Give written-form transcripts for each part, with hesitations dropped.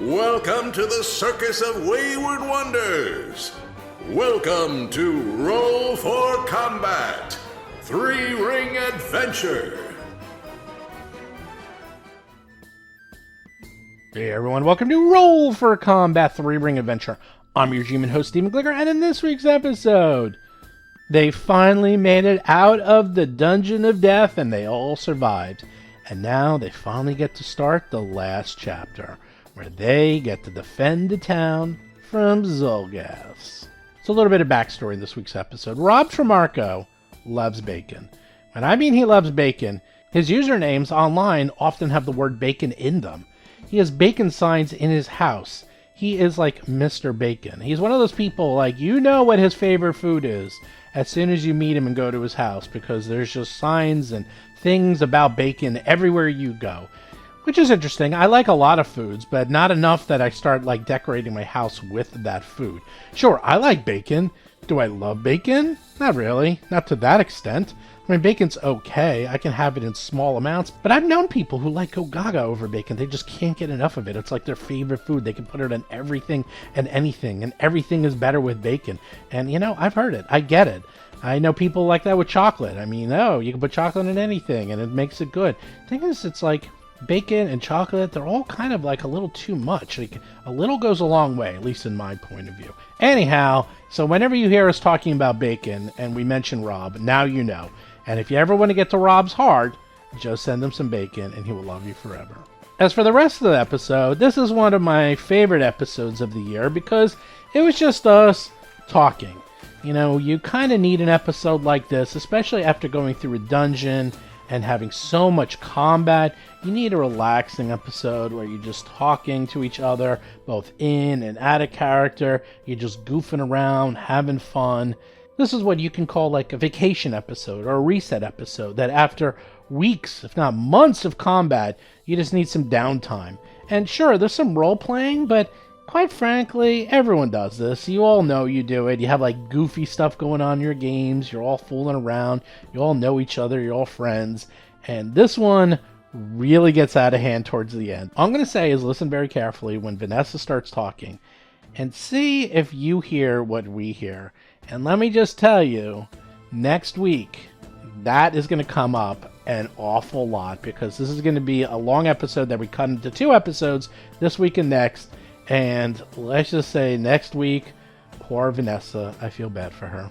Welcome to the Circus of Wayward Wonders. Welcome to Roll for Combat, Three-Ring Adventure. Hey everyone, welcome to Roll for Combat 3-Ring Adventure. I'm your GM and host, Stephen Glicker, and in this week's episode, they finally made it out of the Dungeon of Death, and they all survived. And now they finally get to start the last chapter, where they get to defend the town from Xulgaths. So a little bit of backstory in this week's episode. Rob Tremarco loves bacon. When I mean he loves bacon, his usernames online often have the word bacon in them. He has bacon signs in his house. He is like Mr. Bacon. He's one of those people, like, you know what his favorite food is as soon as you meet him and go to his house, because there's just signs and things about bacon everywhere you go, which is interesting. I like a lot of foods, but not enough that I start, like, decorating my house with that food. Sure, I like bacon. Do I love bacon? Not really. Not to that extent. I mean, bacon's okay. I can have it in small amounts, but I've known people who like go gaga over bacon. They just can't get enough of it. It's like their favorite food. They can put it on everything and anything, and everything is better with bacon. And, you know, I've heard it. I get it. I know people like that with chocolate. I mean, you can put chocolate in anything, and it makes it good. The thing is, it's like bacon and chocolate, they're all kind of like a little too much. Like, a little goes a long way, at least in my point of view. Anyhow, so whenever you hear us talking about bacon, and we mention Rob, now you know. And if you ever want to get to Rob's heart, just send him some bacon and he will love you forever. As for the rest of the episode, this is one of my favorite episodes of the year because it was just us talking. You know, you kind of need an episode like this, especially after going through a dungeon and having so much combat. You need a relaxing episode where you're just talking to each other, both in and out of character. You're just goofing around, having fun. This is what you can call like a vacation episode or a reset episode, that after weeks, if not months of combat, you just need some downtime. And sure, there's some role-playing, but quite frankly, everyone does this. You all know you do it. You have like goofy stuff going on in your games. You're all fooling around. You all know each other. You're all friends. And this one really gets out of hand towards the end. All I'm going to say is listen very carefully when Vanessa starts talking and see if you hear what we hear. And let me just tell you, next week, that is going to come up an awful lot, because this is going to be a long episode that we cut into 2 episodes, this week and next. And let's just say next week, poor Vanessa, I feel bad for her.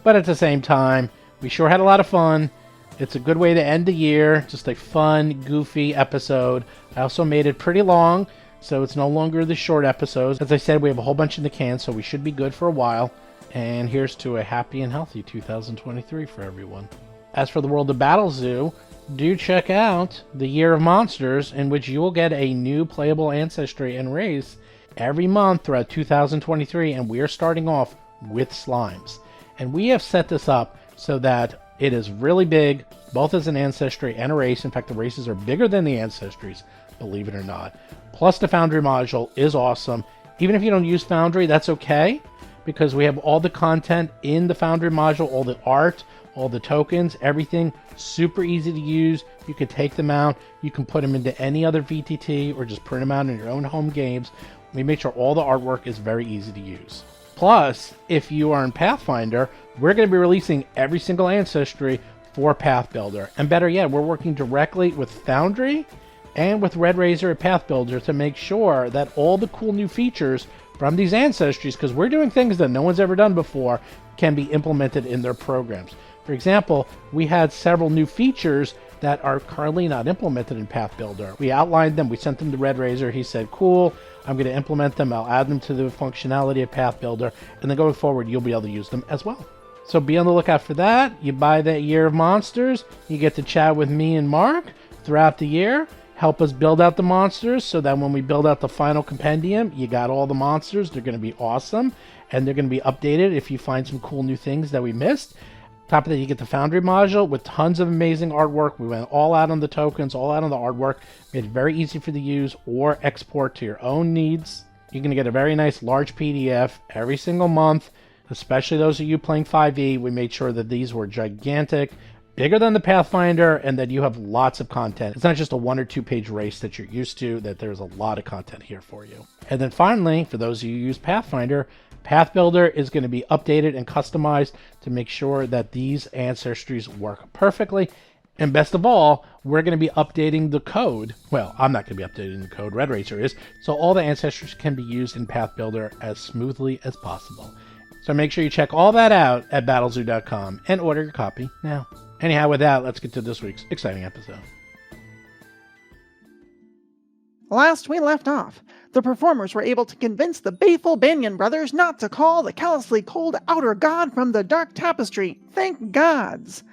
But at the same time, we sure had a lot of fun. It's a good way to end the year, just a fun, goofy episode. I also made it pretty long, so it's no longer the short episodes. As I said, we have a whole bunch in the can, so we should be good for a while. And here's to a happy and healthy 2023 for everyone. As for the World of Battle Zoo, do check out the Year of Monsters, in which you will get a new playable ancestry and race every month throughout 2023, and we are starting off with slimes. And we have set this up so that it is really big, both as an ancestry and a race. In fact, the races are bigger than the ancestries, believe it or not. Plus, the Foundry module is awesome. Even if you don't use Foundry, that's okay, because we have all the content in the Foundry module, all the art, all the tokens, everything super easy to use. You can take them out. You can put them into any other VTT or just print them out in your own home games. We make sure all the artwork is very easy to use. Plus, if you are in Pathfinder, we're going to be releasing every single ancestry for Path Builder. And better yet, we're working directly with Foundry and with Red Razor at Path Builder to make sure that all the cool new features from these ancestries, because we're doing things that no one's ever done before, can be implemented in their programs. For example, we had several new features that are currently not implemented in Path Builder. We outlined them, we sent them to Red Razor, he said, cool, I'm going to implement them, I'll add them to the functionality of Path Builder, and then going forward, you'll be able to use them as well. So be on the lookout for that. You buy that Year of Monsters, you get to chat with me and Mark throughout the year. Help us build out the monsters so that when we build out the final compendium, you got all the monsters. They're going to be awesome, and they're going to be updated if you find some cool new things that we missed. Top of that, you get the Foundry module with tons of amazing artwork. We went all out on the tokens, all out on the artwork. Made it very easy for you to use or export to your own needs. You're going to get a very nice large PDF every single month, especially those of you playing 5e. We made sure that these were gigantic, bigger than the Pathfinder, and that you have lots of content. It's not just a 1 or 2 page race that you're used to, that there's a lot of content here for you. And then finally, for those of you who use Pathfinder, Path Builder is going to be updated and customized to make sure that these ancestries work perfectly. And best of all, we're going to be updating the code. Well, I'm not going to be updating the code. Red Racer is. So all the ancestries can be used in Path Builder as smoothly as possible. So make sure you check all that out at battlezoo.com and order your copy now. Anyhow, with that, let's get to this week's exciting episode. Last we left off, the performers were able to convince the Bayful Banyan brothers not to call the callously cold outer god from the dark tapestry. Thank gods!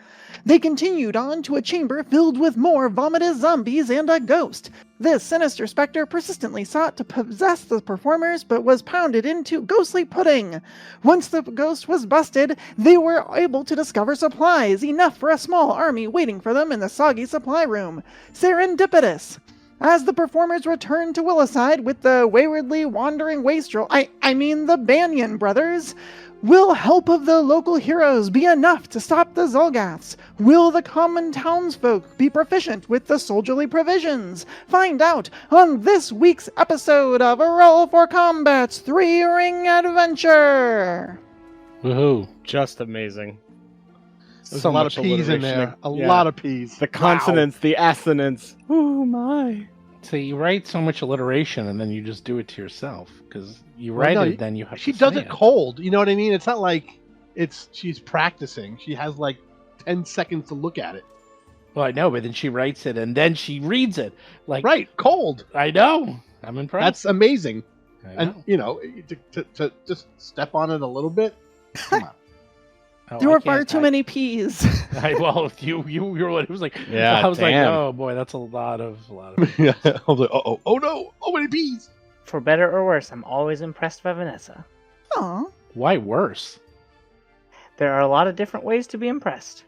They continued on to a chamber filled with more vomitous zombies and a ghost. This sinister specter persistently sought to possess the performers, but was pounded into ghostly pudding. Once the ghost was busted, they were able to discover supplies, enough for a small army waiting for them in the soggy supply room. Serendipitous! As the performers returned to Williside with the waywardly wandering wastrel, I mean the Banyan brothers, will help of the local heroes be enough to stop the Xulgaths? Will the common townsfolk be proficient with the soldierly provisions? Find out on this week's episode of Roll for Combat's 3-Ring Adventure! Woohoo. Just amazing. There's a lot of P's in there. A lot of P's. The consonants, the assonants. Oh my. So you write so much alliteration and then you just do it to yourself. Because you write it, then you have She to does say it cold. You know what I mean? It's not like she's practicing. She has like 10 seconds to look at it. Well, I know, but then she writes it and then she reads it. Like Right, cold. I know. I'm impressed. That's amazing. I know. And, you know, to just step on it a little bit. Come on. Oh, There I were far can't- too many P's. Well, you were what it was like. Yeah, I was like, damn. oh boy, that's a lot of. Yeah, I was like, oh no, oh many P's. For better or worse, I'm always impressed by Vanessa. Aw, Why worse? There are a lot of different ways to be impressed.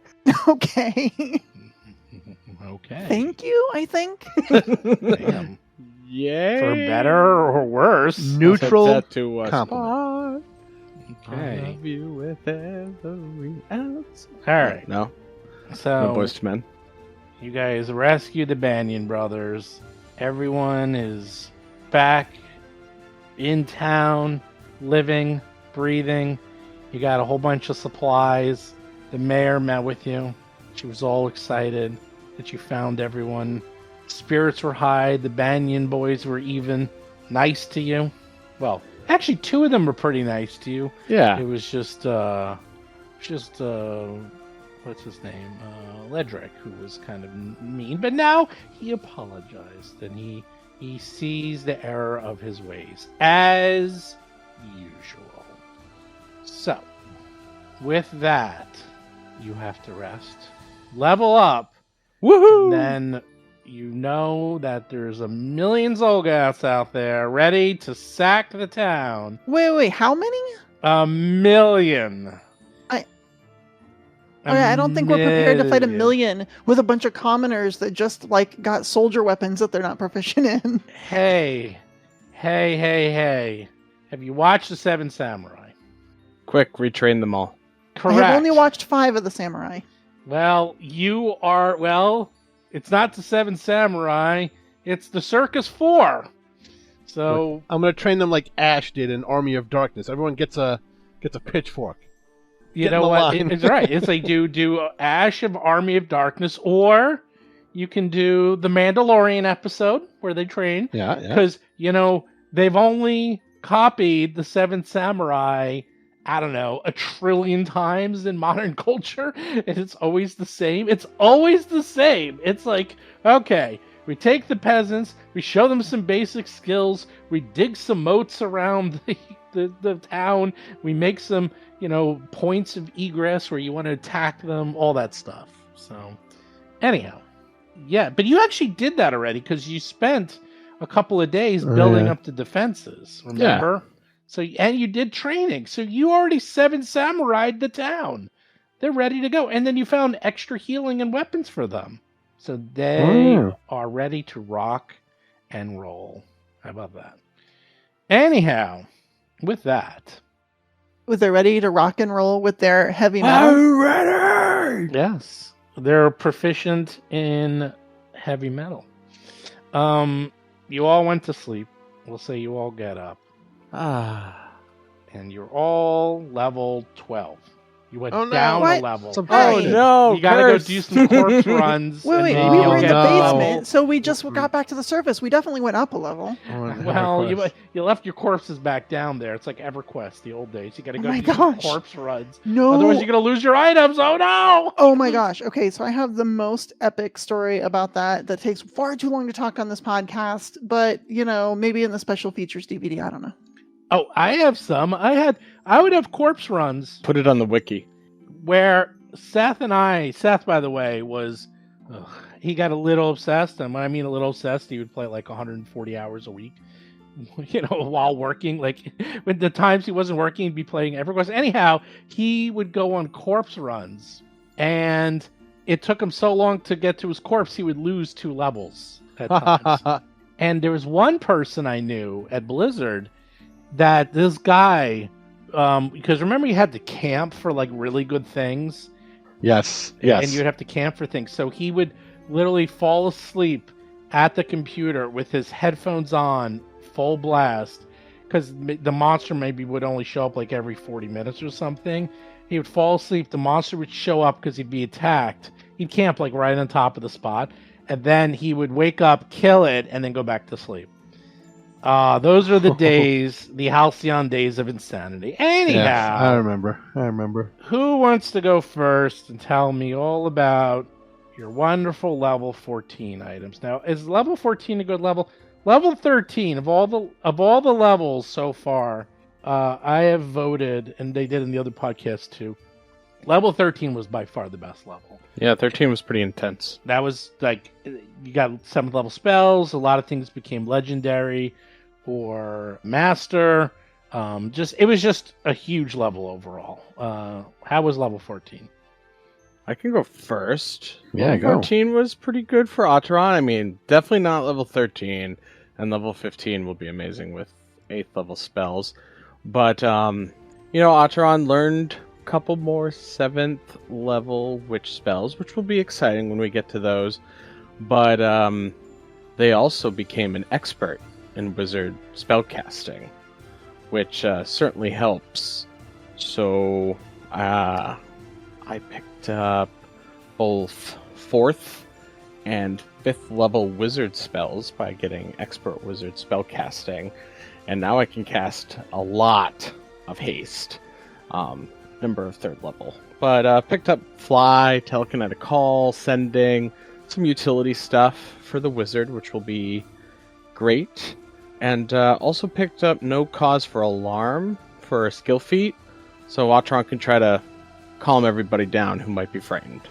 okay. Okay. Thank you, I think. Damn. Yay. For better or worse. Neutral Set that to compliment. Okay. Love you with every ounce. All right. No, So no Boys to Men. you guys rescue the Banyan brothers. Everyone is back in town, living, breathing. You got a whole bunch of supplies. The mayor met with you. She was all excited that you found everyone. Spirits were high. The Banyan boys were even nice to you. Well, actually, 2 of them were pretty nice to you. Yeah. It was just what's his name? Ledric, who was kind of mean. But now he apologized and he sees the error of his ways, as usual. So, with that, you have to rest, level up, Woohoo! and then you know that there's a million Xulgaths out there ready to sack the town. Wait, how many? A million. I don't think we're prepared to fight a million with a bunch of commoners that just, like, got soldier weapons that they're not proficient in. Hey. Have you watched The 7 Samurai? Quick, retrain them all. Correct. I have only watched 5 of the Samurai. Well, it's not The 7 Samurai. It's The Circus 4. So, I'm gonna train them like Ash did in Army of Darkness. Everyone gets a pitchfork. you Get in know the what? line. It's right. It's like do Ash of Army of Darkness, or you can do the Mandalorian episode where they train. Yeah. Because, they've only copied The 7 Samurai, I don't know, 1 trillion times in modern culture, and it's always the same. It's like, okay, we take the peasants, we show them some basic skills, we dig some moats around the town, we make some, points of egress where you want to attack them, all that stuff. So, anyhow, yeah, but you actually did that already because you spent a couple of days building up the defenses, remember? So, and you did training, so you already 7 samurai'd the town. They're ready to go, and then you found extra healing and weapons for them. So they are ready to rock and roll. How about that? Anyhow, with that, Was they ready to rock and roll with their heavy metal? ready! yes, They're proficient in heavy metal. You all went to sleep. We'll say you all get up. And you're all level 12. You went Oh, no. down a What? level. Some Oh bullshit. no! You gotta Curse. go do some corpse runs. Wait, and wait, maybe we you'll were in get the up a level. basement, so we just got back to the surface. We definitely went up a level. Well, you left your corpses back down there. It's like EverQuest, the old days. You gotta Oh go my do some gosh. corpse runs. No. Otherwise, you're gonna lose your items. Oh no! Oh my gosh. Okay, so I have the most epic story about that takes far too long to talk on this podcast, but maybe in the special features DVD, I don't know. Oh, I have some. I would have corpse runs Put it on the wiki. where Seth, by the way, he got a little obsessed. And when I mean a little obsessed, he would play like 140 hours a week, while working. Like, when the times he wasn't working, he'd be playing EverQuest. Anyhow, he would go on corpse runs, and it took him so long to get to his corpse, he would lose 2 levels at times. And there was one person I knew at Blizzard that this guy, because remember you had to camp for like really good things. Yes. And you'd have to camp for things. So he would literally fall asleep at the computer with his headphones on, full blast, because the monster maybe would only show up like every 40 minutes or something. He would fall asleep. The monster would show up because he'd be attacked. He'd camp like right on top of the spot. And then he would wake up, kill it, and then go back to sleep. Those are the days, the halcyon days of insanity. Anyhow, Yes, I remember. who wants to go first and tell me all about your wonderful level 14 items? Now, is level 14 a good level? Level 13 of all the levels so far, I have voted, and they did in the other podcast too. Level 13 was by far the best level. Yeah, 13 was pretty intense. That was like, you got 7th level spells. A lot of things became legendary or master. It was just a huge level overall. How was level 14? I can go first. Yeah, level go. 14 was pretty good for Otteron. I mean, definitely not level 13. And level 15 will be amazing with 8th level spells. But, Otteron learned a couple more 7th level witch spells, which will be exciting when we get to those. But they also became an expert in wizard spellcasting, which certainly helps. So I picked up both 4th and 5th level wizard spells by getting expert wizard spellcasting, and now I can cast a lot of haste. Number of 3rd level, but picked up fly, telekinetic call, sending, some utility stuff for the wizard, which will be great. And also picked up no cause for alarm for a skill feat, so Watron can try to calm everybody down who might be frightened.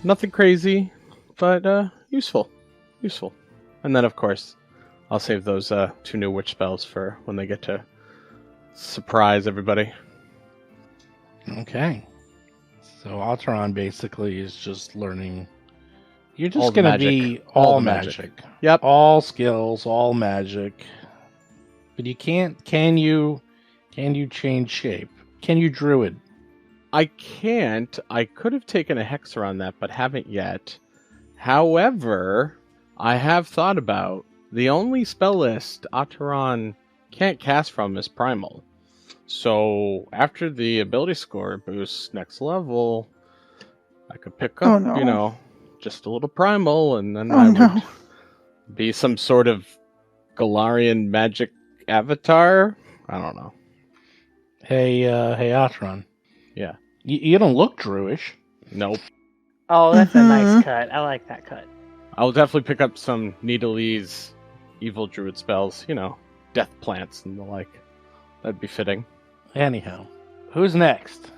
Nothing crazy, but useful. And then, of course, I'll save those 2 new witch spells for when they get to surprise everybody. Okay. So Alteron basically is just learning. You're All just going to magic. be All all the magic. magic. Yep. All skills, all magic. But you can't. Can you change shape? Can you druid? I can't. I could have taken a hexer on that, but haven't yet. However, I have thought about the only spell list Otteron can't cast from is Primal. So after the ability score boosts next level, I could pick up, just a little Primal, and then would be some sort of Galarian magic avatar. I don't know. Hey, Otteron. Yeah. You don't look druish. Nope. Oh, that's a nice cut. I like that cut. I'll definitely pick up some Needleese evil druid spells, death plants and the like. That'd be fitting. Anyhow, who's next?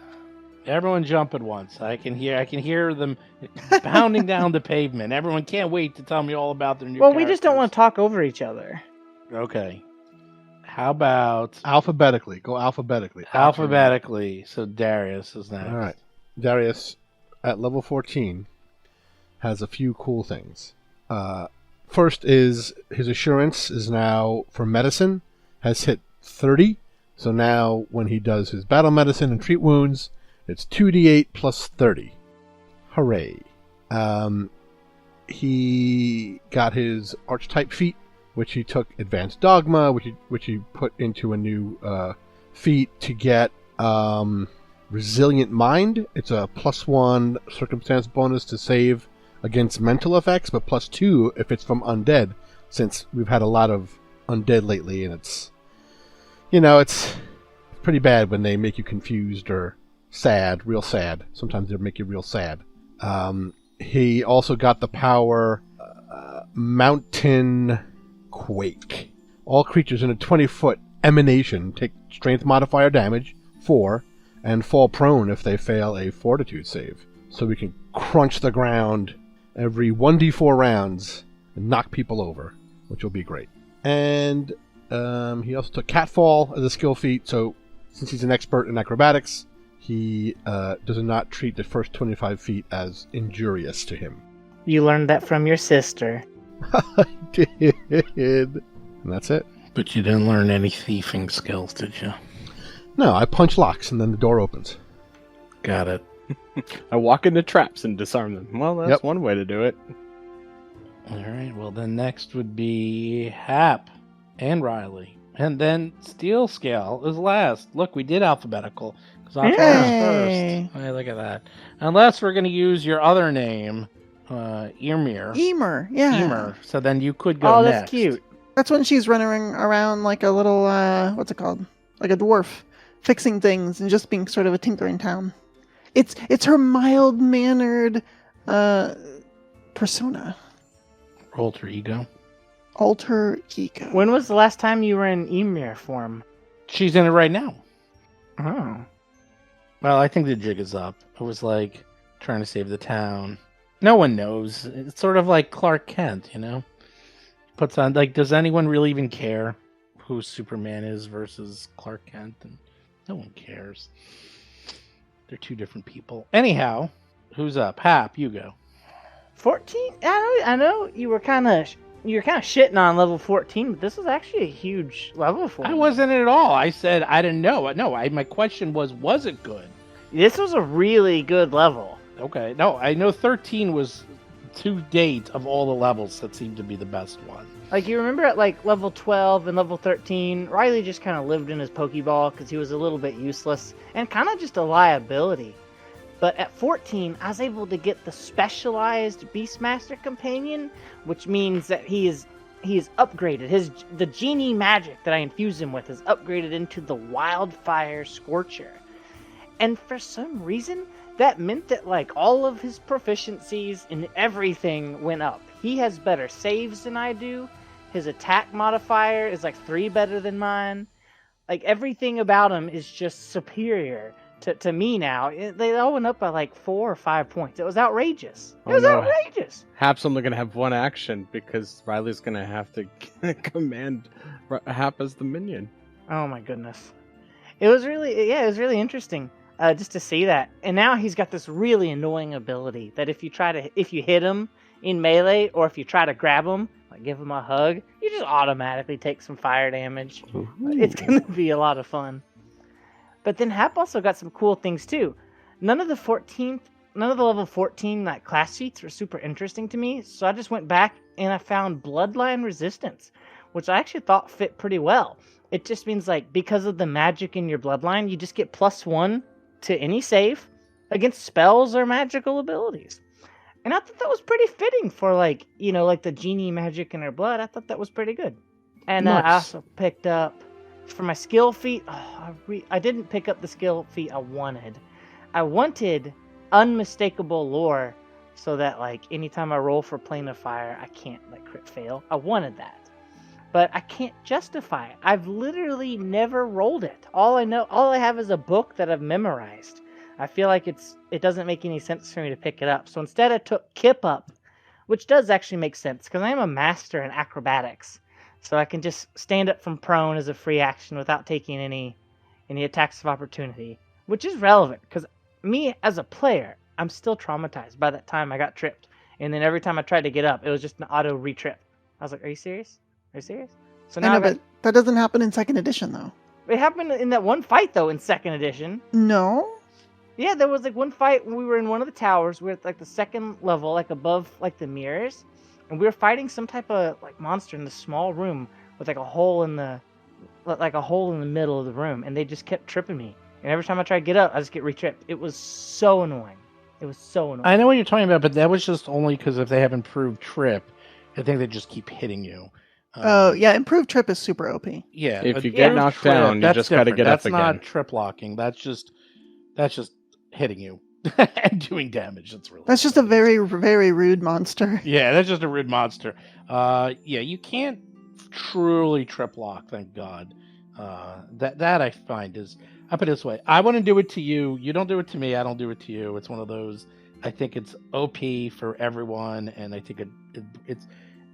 Everyone jump at once. I can hear them pounding down the pavement. Everyone can't wait to tell me all about their new Well, we just don't characters. want to talk over each other. Okay. How about Alphabetically. Go alphabetically. alphabetically? So Darius is next. All right. Darius, at level 14, has a few cool things. First is his assurance is now, for medicine, has hit 30. So now when he does his battle medicine and treat wounds, it's 2d8 plus 30. Hooray. He got his archetype feat, which he took Advanced Dogma, which he put into a new feat to get Resilient Mind. It's a +1 circumstance bonus to save against mental effects, but +2 if it's from undead, since we've had a lot of undead lately, and it's pretty bad when they make you confused or sad, real sad. Sometimes they make you real sad. He also got the power Mountain Quake. All creatures in a 20-foot emanation take strength modifier damage, 4, and fall prone if they fail a fortitude save. So we can crunch the ground every 1d4 rounds and knock people over, which will be great. And he also took Catfall as a skill feat, so since he's an expert in acrobatics, he does not treat the first 25 feet as injurious to him. You learned that from your sister. I did. And that's it. But you didn't learn any thieving skills, did you? No, I punch locks and then the door opens. Got it. I walk into traps and disarm them. Well, that's one way to do it. All right, well, then next would be Hap and Riley. And then Steel Scale is last. Look, we did alphabetical. Because I'll Hey. first. Hey, look at that. Unless we're going to use your other name, Ymir. Emer, yeah. Ymir. So then you could go Oh, next. that's cute. That's when she's running around like a little, what's it called? Like a dwarf, fixing things and just being sort of a tinker in town. It's her mild-mannered persona. Alter ego. Alter ego. When was the last time you were in Ymir form? She's in it right now. Oh. Well, I think the jig is up. It was like trying to save the town. No one knows. It's sort of like Clark Kent, you know? Puts on, like, does anyone really even care who Superman is versus Clark Kent? And no one cares. They're two different people. Anyhow, who's up? Hap, you go. 14? I know you were kind of shitting on level 14, but this was actually a huge level for I me. wasn't at all. I said I didn't know. No, my question was it good? This was a really good level. Okay. No, I know 13 was to date of all the levels that seemed to be the best one. Like, you remember at, like, level 12 and level 13, Riley just kind of lived in his Pokeball because he was a little bit useless and kind of just a liability. But at 14, I was able to get the specialized Beastmaster companion, which means that he is upgraded. The genie magic that I infuse him with is upgraded into the Wildfire Scorcher. And for some reason, that meant that, like, all of his proficiencies and everything went up. He has better saves than I do. His attack modifier is like 3 better than mine. Like, everything about him is just superior to me now. They all went up by like 4 or 5 points. It was outrageous. Outrageous. Hap's only going to have one action because Riley's going to have to command Hap as the minion. Oh my goodness. It was really interesting just to see that. And now he's got this really annoying ability that if you hit him in melee or if you try to grab him, like give him a hug, you just automatically take some fire damage. Ooh. It's going to be a lot of fun. But then Hap also got some cool things too. None of the level 14 like class sheets were super interesting to me, so I just went back and I found Bloodline Resistance, which I actually thought fit pretty well. It just means, like, because of the magic in your bloodline, you just get +1 to any save against spells or magical abilities. And I thought that was pretty fitting for, like, you know, like the genie magic in her blood. I thought that was pretty good. And Nice. I also picked up, for my skill feat, I didn't pick up the skill feat I wanted. I wanted Unmistakable Lore, so that, like, anytime I roll for Plane of Fire, I can't, like, crit fail. I wanted that. But I can't justify it. I've literally never rolled it. All I have is a book that I've memorized. I feel like it doesn't make any sense for me to pick it up. So instead I took Kip Up, which does actually make sense, because I am a master in acrobatics. So I can just stand up from prone as a free action without taking any attacks of opportunity. Which is relevant, because me as a player, I'm still traumatized by that time I got tripped. And then every time I tried to get up, it was just an auto re-trip. I was like, are you serious? Are you serious? So I now know, but that doesn't happen in 2nd edition, though. it happened in that one fight, though, in 2nd edition. No? Yeah, there was like one fight when we were in one of the towers. We were at like the second level, like above like the mirrors, and we were fighting some type of like monster in the small room with like a hole in the middle of the room, and they just kept tripping me. And every time I tried to get up, I just get re-tripped. It was so annoying. It was so annoying. I know what you're talking about, but that was just only because if they have improved trip, I think they just keep hitting you. Oh, yeah, improved trip is super OP. Yeah. If you get knocked trip, down, you that's just got to different. get That's up again. not trip locking. That's just hitting you and doing damage. That's just a very, very rude monster. Yeah, that's just a rude monster. Yeah, you can't truly trip lock, thank God. That I find is, I put it this way, I want to do it to you. You don't do it to me. I don't do it to you. It's one of those. I think it's OP for everyone, and I think it's.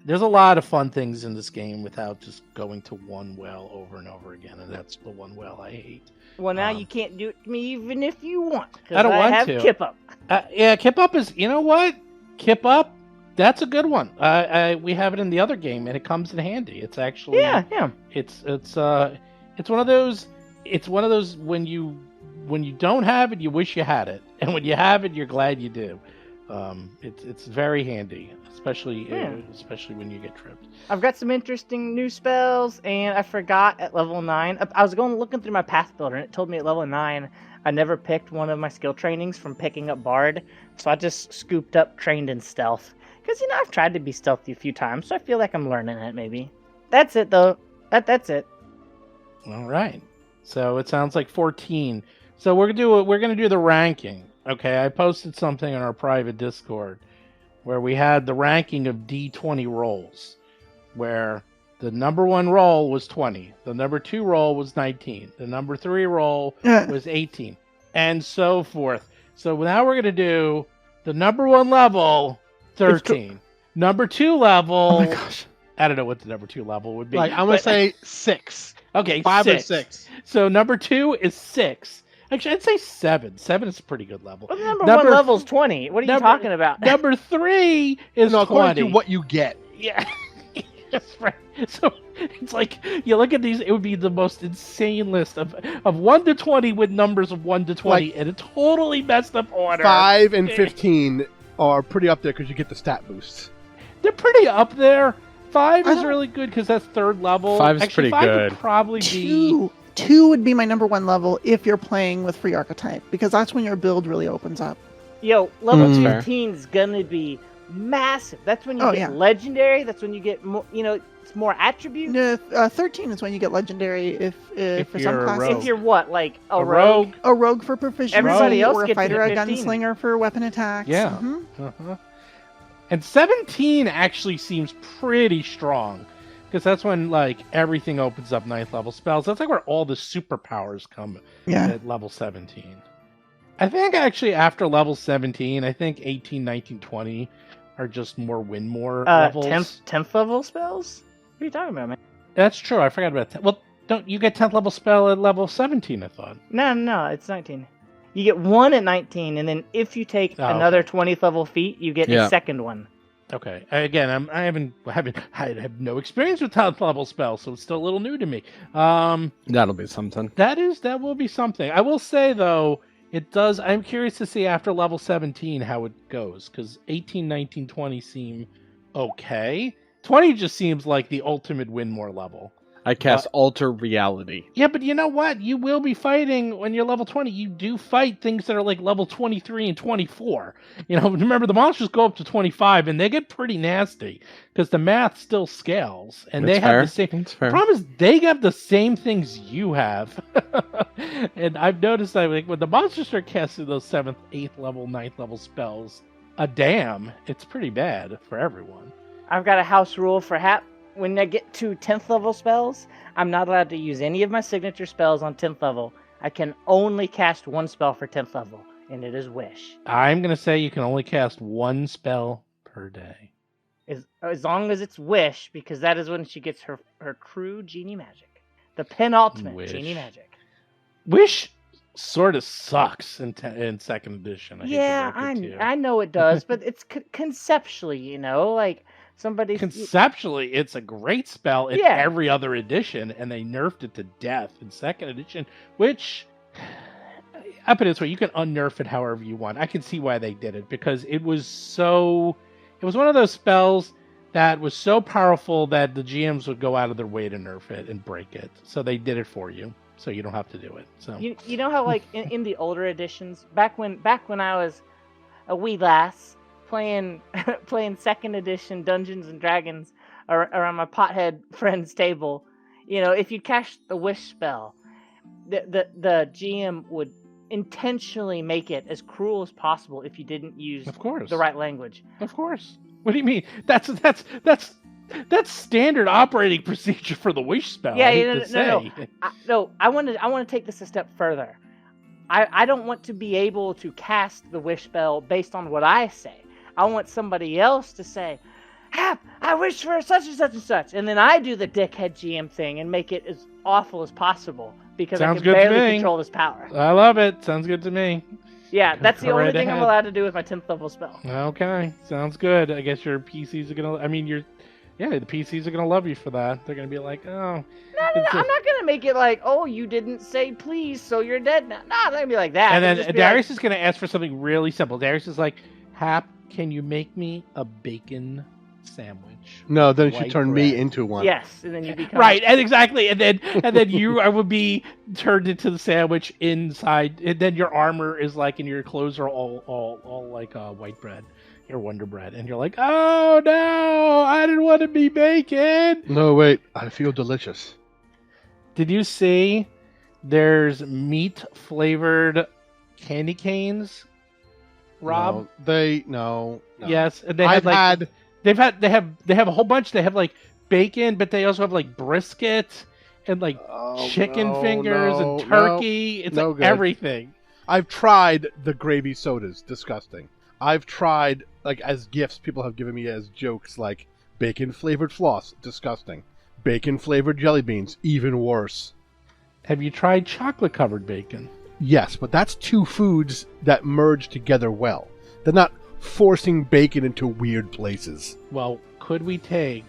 There's a lot of fun things in this game without just going to one well over and over again, and that's the one well I hate. Well, now you can't do it to me even if you want. I don't want have to. Kip Up. Yeah, Kip Up is. You know what? Kip Up. That's a good one. We have it in the other game, and it comes in handy. It's actually yeah. It's one of those. It's one of those when you don't have it, you wish you had it, and when you have it, you're glad you do. It's very handy, especially when you get tripped. I've got some interesting new spells, and I forgot at level 9. I was looking through my path builder, and it told me at level 9 I never picked one of my skill trainings from picking up Bard, so I just scooped up Trained in Stealth. Because, I've tried to be stealthy a few times, so I feel like I'm learning it, maybe. That's it, though. That's it. All right. So it sounds like 14. So we're gonna do the ranking. Okay, I posted something in our private Discord where we had the ranking of D20 rolls, where the number 1 roll was 20, the number 2 roll was 19, the number 3 roll was 18, and so forth. So now we're gonna do the number 1 level, 13, number 2 level. Oh my gosh! I don't know what the number 2 level would be. Like I'm gonna say 6. Okay, 5 6. or 6. So number 2 is 6. Actually, I'd say 7. 7 is a pretty good level. Well, number 1 level is 20. What are you talking about? Number 3 is 20. According to what you get. Yeah. That's right. So it's like, you look at these, it would be the most insane list of 1 to 20 with numbers of 1 to 20 in a totally messed up order. 5 and 15 are pretty up there because you get the stat boosts. They're pretty up there. 5 is really good because that's 3rd level. 5 is pretty 5 good. Would probably be... 2 would be my number 1 level if you're playing with free archetype, because that's when your build really opens up. Yo, level fair. 15 is gonna be massive. That's when you get legendary. That's when you get more, it's more attributes. No, 13 is when you get legendary if for some you're a classes. rogue. If you're what, like a rogue? rogue? A rogue for proficiency, Everybody else or a gets fighter, it a at 15. gunslinger for weapon attacks. Yeah. Mhm. And 17 actually seems pretty strong. Because that's when, everything opens up 9th level spells. That's where all the superpowers come at level 17. I think, actually, after level 17, I think 18, 19, 20 are just more win more levels. 10th level spells? What are you talking about, man? That's true. I forgot about that. Well, don't you get 10th level spell at level 17, I thought. No, it's 19. You get 1 at 19, and then if you take another 20th level feat, you get a second one. Okay. Again, I have no experience with 10th level spells, so it's still a little new to me. That'll be something. That will be something. I will say though, it does. I'm curious to see after level 17 how it goes, because 18, 19, 20 seem okay. 20 just seems like the ultimate win more level. I cast Alter Reality. Yeah, but you know what? You will be fighting when you're level 20. You do fight things that are like level 23 and 24. Remember, the monsters go up to 25, and they get pretty nasty because the math still scales. And they have the same... That's fair. The problem is they have the same things you have. And I've noticed that when the monsters start casting those 7th, 8th level, 9th level spells, it's pretty bad for everyone. I've got a house rule for when I get to 10th level spells, I'm not allowed to use any of my signature spells on 10th level. I can only cast 1 spell for 10th level, and it is Wish. I'm going to say you can only cast 1 spell per day. As long as it's Wish, because that is when she gets her true genie magic. The penultimate genie magic. Wish sort of sucks in 2nd edition. I know it does, but it's conceptually, somebody conceptually, it's a great spell in every other edition, and they nerfed it to death in 2nd edition, which I put it this way, you can unnerf it however you want. I can see why they did it, because it was one of those spells that was so powerful that the GMs would go out of their way to nerf it and break it. So they did it for you, so you don't have to do it. So you know how like in the older editions, back when I was a wee lass playing second edition Dungeons and Dragons around my pothead friend's table, if you cast the wish spell, the GM would intentionally make it as cruel as possible if you didn't use the right language. Of course. What do you mean? That's standard operating procedure for the wish spell. Yeah, no. I want to take this a step further. I don't want to be able to cast the wish spell based on what I say. I want somebody else to say, Hap, I wish for such and such and such. And then I do the dickhead GM thing and make it as awful as possible because I can barely control this power. I love it. Sounds good to me. Yeah, that's the only thing I'm allowed to do with my 10th level spell. Okay, sounds good. I guess your PCs are going to... the PCs are going to love you for that. They're going to be like, oh... No, I'm not going to make it like, oh, you didn't say please, so you're dead now. No, they're going to be like that. And then Darius is going to ask for something really simple. Darius is like, Hap, can you make me a bacon sandwich? No, then she turned me into one. Yes, and then you become... Right, and exactly. And then you I would be turned into the sandwich inside, and then your armor is like, and your clothes are all like white bread. Your Wonder Bread, and you're like, oh no, I didn't want to be bacon. No, wait, I feel delicious. Did you see there's meat flavored candy canes, Rob? No. Yes, and they have they have a whole bunch. They have like bacon, but they also have like brisket and like chicken fingers and turkey. It's like everything. I've tried the gravy sodas, disgusting. I've tried, like, as gifts, people have given me as jokes, like, bacon-flavored floss, disgusting. Bacon-flavored jelly beans, even worse. Have you tried chocolate-covered bacon? Yes, but that's two foods that merge together well. They're not forcing bacon into weird places. Well, could we take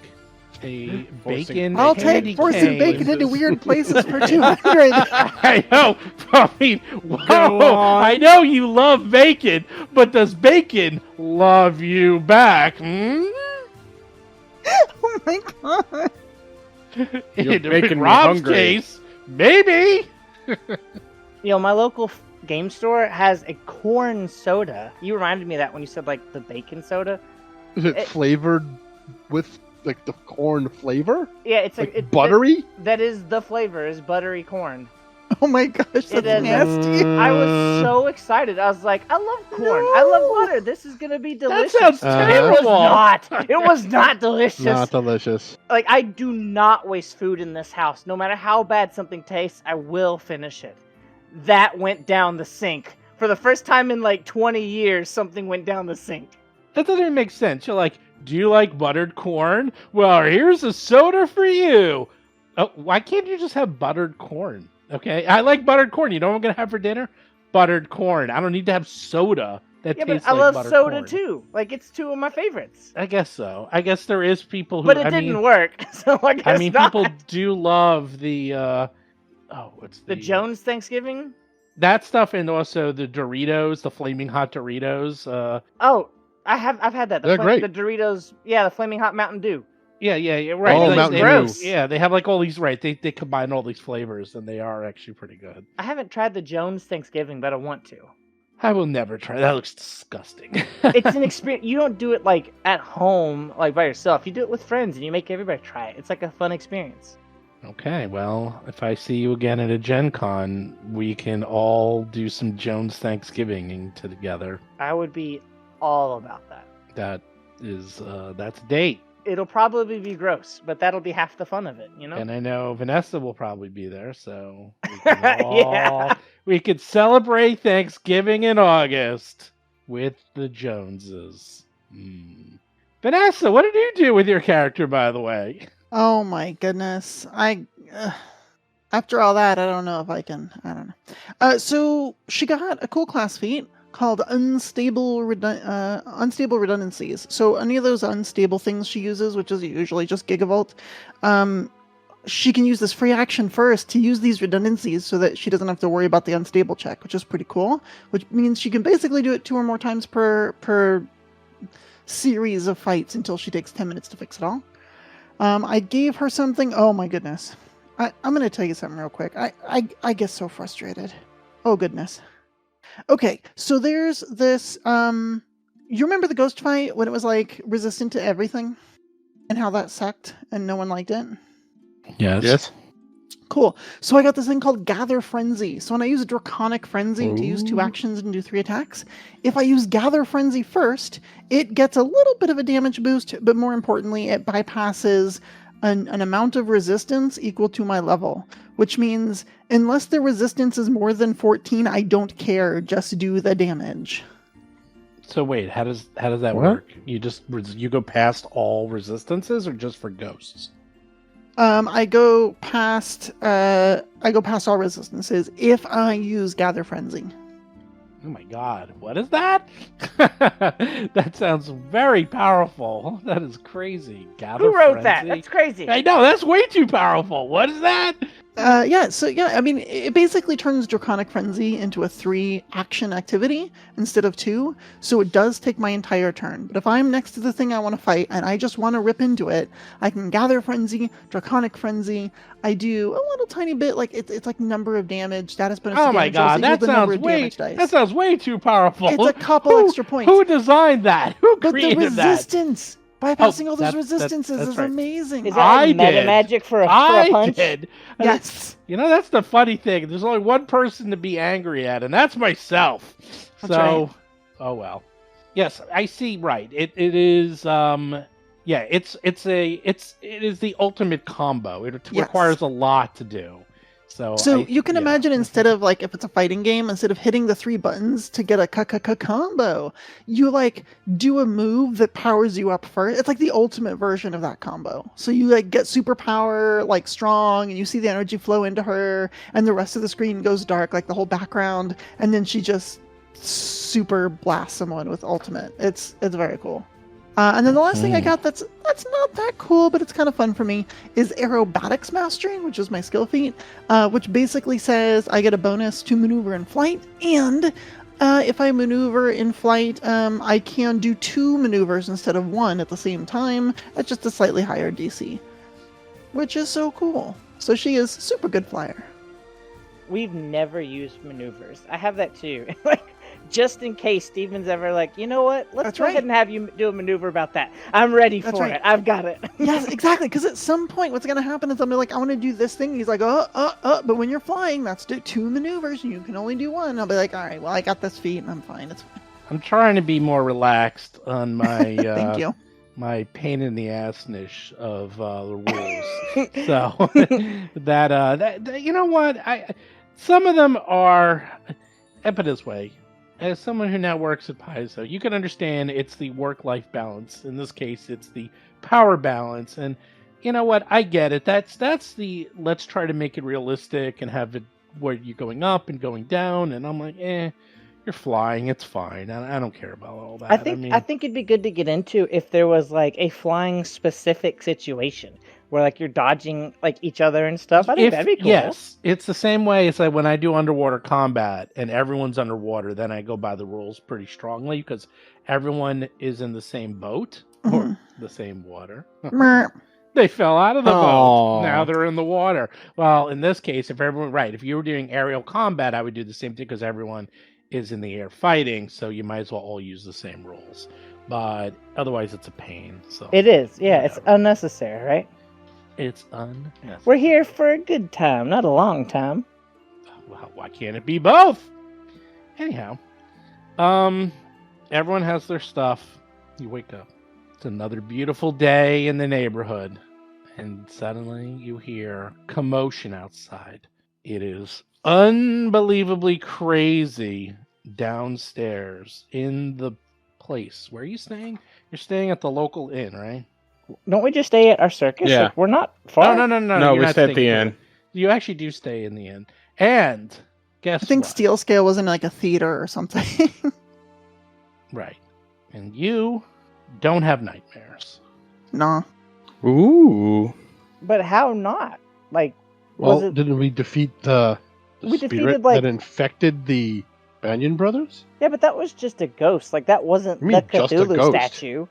a bacon I'll candy take forcing cane? bacon into weird places for 200. I know. I mean, whoa, I know you love bacon, but does bacon love you back? Hmm? Oh my god. In Rob's case, maybe. My local game store has a corn soda. You reminded me of that when you said, like, the bacon soda. Is it flavored with, like, the corn flavor? Yeah, it's like buttery? That is the flavor, is buttery corn. Oh my gosh, that's nasty. I was so excited. I was like, I love corn. I love butter. This is going to be delicious. That sounds terrible. It was not delicious. Not delicious. Like, I do not waste food in this house. No matter how bad something tastes, I will finish it. That went down the sink. For the first time in like 20 years, something went down the sink. That doesn't even make sense. You're like, do you like buttered corn? Well, here's a soda for you. Oh, why can't you just have buttered corn? Okay, I like buttered corn. You know what I'm going to have for dinner? Buttered corn. I don't need to have soda that tastes like buttered corn. Yeah, but I love soda too. Like, it's two of my favorites. I guess so. I guess there is people who... But it didn't work, so I guess not. People do love the... what's the Jones Thanksgiving? That stuff, and also the Doritos, the Flaming Hot Doritos. I've had that. They're great. The Doritos, the Flaming Hot Mountain Dew. Yeah, right. Oh, Mountain Dew. Yeah, they have like all these, right. They combine all these flavors, and they are actually pretty good. I haven't tried the Jones Thanksgiving, but I want to. I will never try. That looks disgusting. It's an experience. You don't do it like at home, like by yourself. You do it with friends, and you make everybody try it. It's like a fun experience. Okay, well, if I see you again at a Gen Con, we can all do some Jones Thanksgiving together. I would be all about that. That's a date. It'll probably be gross, but that'll be half the fun of it, you know? And I know Vanessa will probably be there, so we can we could celebrate Thanksgiving in August with the Joneses. Vanessa, what did you do with your character, by the way? Oh my goodness. After all that, I don't know if I don't know. So she got a cool class feat called Unstable Redundancies. So any of those unstable things she uses, which is usually just Gigavolt, she can use this free action first to use these redundancies so that she doesn't have to worry about the unstable check, which is pretty cool. Which means she can basically do it 2 or more times per series of fights until she takes 10 minutes to fix it all. I gave her something. Oh my goodness. I'm going to tell you something real quick. I get so frustrated. Oh goodness. Okay, so there's this, you remember the ghost fight when it was like resistant to everything? And how that sucked and no one liked it? Yes. Cool. So I got this thing called Gather Frenzy. So when I use Draconic Frenzy to use 2 actions and do 3 attacks, if I use Gather Frenzy first, it gets a little bit of a damage boost, but more importantly, it bypasses an amount of resistance equal to my level, which means unless the resistance is more than 14, I don't care, just do the damage. So wait, how does that What? work? You go past all resistances, or just for ghosts? I go past all resistances if I use Gather Frenzy. Oh my god, what is that? That sounds very powerful. That is crazy. Gather Who wrote that? Frenzy. That's crazy. I know, that's way too powerful. What is that? I mean, it basically turns Draconic Frenzy into a 3 action activity instead of 2, so it does take my entire turn. But if I'm next to the thing I want to fight and I just want to rip into it, I can Gather Frenzy, Draconic Frenzy. I do a little tiny bit, like it's like number of damage, status bonus. Oh to my damage dice god, equal that to number sounds of way damage dice. that sounds way too powerful. It's a couple extra points. Who designed that? Who But the created that? resistance, bypassing all those that's resistances that's is right. amazing. Is that I like meta did. magic for a punch? did. Yes. You know, that's the funny thing. There's only one person to be angry at, and that's myself. That's so, right. oh well. Yes, I see. Right. It is. Yeah. It is the ultimate combo. It Yes. requires a lot to do. So You can imagine instead of like if it's a fighting game, instead of hitting the 3 buttons to get a combo, you like do a move that powers you up first. It's like the ultimate version of that combo. So you like get superpower like strong, and you see the energy flow into her, and the rest of the screen goes dark, like the whole background, and then she just super blasts someone with ultimate. It's very cool. And then the last thing I got that's not that cool, but it's kind of fun for me, is Aerobatics Mastering, which is my skill feat, which basically says I get a bonus to maneuver in flight, and if I maneuver in flight, I can do 2 maneuvers instead of 1 at the same time at just a slightly higher DC, which is so cool. So she is super good flyer. We've never used maneuvers. I have that too. Like, just in case Steven's ever like, you know what? Let's That's go right. ahead and have you do a maneuver about that. I'm ready That's for right. it. I've got it. Yes, exactly. Because at some point, what's going to happen is I'm like, I want to do this thing. He's like, but when you're flying, that's 2 maneuvers. And you can only do 1. I'll be like, all right, well, I got this feat and I'm fine. It's fine. I'm trying to be more relaxed on my Thank you. my pain in the assness of the rules. So that you know what, some of them are. I put it this way. As someone who now works at Paizo, you can understand it's the work-life balance. In this case, it's the power balance. And you know what? I get it. That's the let's try to make it realistic and have it where you're going up and going down. And I'm like, you're flying. It's fine. I don't care about all that. I think it'd be good to get into if there was like a flying specific situation where like you're dodging like each other and stuff. I think that'd be cool. Yes, it's the same way as like when I do underwater combat and everyone's underwater, then I go by the rules pretty strongly because everyone is in the same boat or the same water. They fell out of the boat. Now they're in the water. Well, in this case, if you were doing aerial combat, I would do the same thing because everyone is in the air fighting, so you might as well all use the same rules. But otherwise, it's a pain. So It is. Yeah, whatever. It's unnecessary, right? It's unnecessary. We're here for a good time, not a long time. Well, why can't it be both? Anyhow, everyone has their stuff. You wake up. It's another beautiful day in the neighborhood. And suddenly you hear commotion outside. It is unbelievably crazy downstairs in the place. Where are you staying? You're staying at the local inn, right? Don't we just stay at our circus? Yeah. Like, we're not far. No. No, you're we not stay at the staying inn. You actually do stay in the inn. And guess I think what? Steel Scale was in like a theater or something. Right. And you don't have nightmares. Nah. Ooh. But how not? Like, Well, didn't we defeat the We spirit defeated, like- that infected the Banyan brothers? yeah, but that was just a ghost. Like, that wasn't You mean the just a Cthulhu ghost? statue.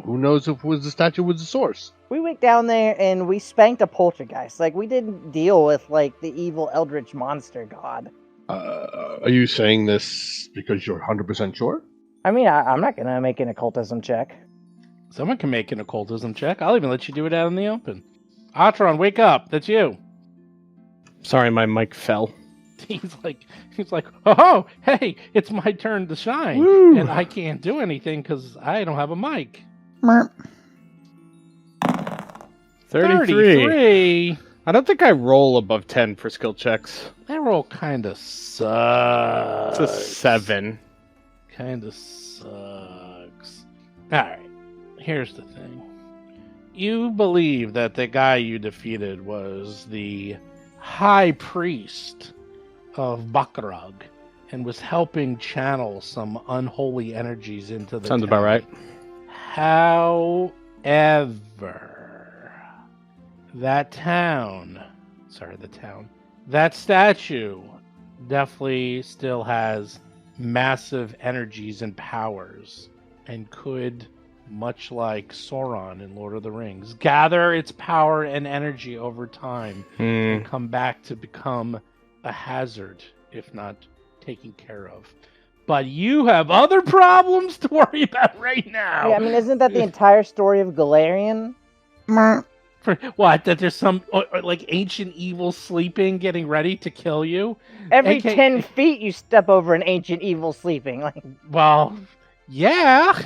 Who knows if the statue was the source? We went down there and we spanked a poltergeist. Like, we didn't deal with, like, the evil eldritch monster god. Are you saying this because you're 100% sure? I mean, I'm not gonna make an occultism check. Someone can make an occultism check. I'll even let you do it out in the open. Atron, wake up. That's you. Sorry, my mic fell. He's like, oh, hey, it's my turn to shine. Woo. And I can't do anything because I don't have a mic. Merp. 33. I don't think I roll above 10 for skill checks. That roll kind of sucks. It's a 7. Kind of sucks. Alright, here's the thing. You believe that the guy you defeated was the high priest of Bakrug and was helping channel some unholy energies into the Sounds town. about right. However, that statue definitely still has massive energies and powers and could, much like Sauron in Lord of the Rings, gather its power and energy over time and come back to become a hazard if not taken care of. But you have other problems to worry about right now. Yeah, I mean, isn't that the entire story of Galarian? Merp. For what? That there's some like ancient evil sleeping, getting ready to kill you? Every AK 10 feet you step over an ancient evil sleeping. Like, Well, yeah.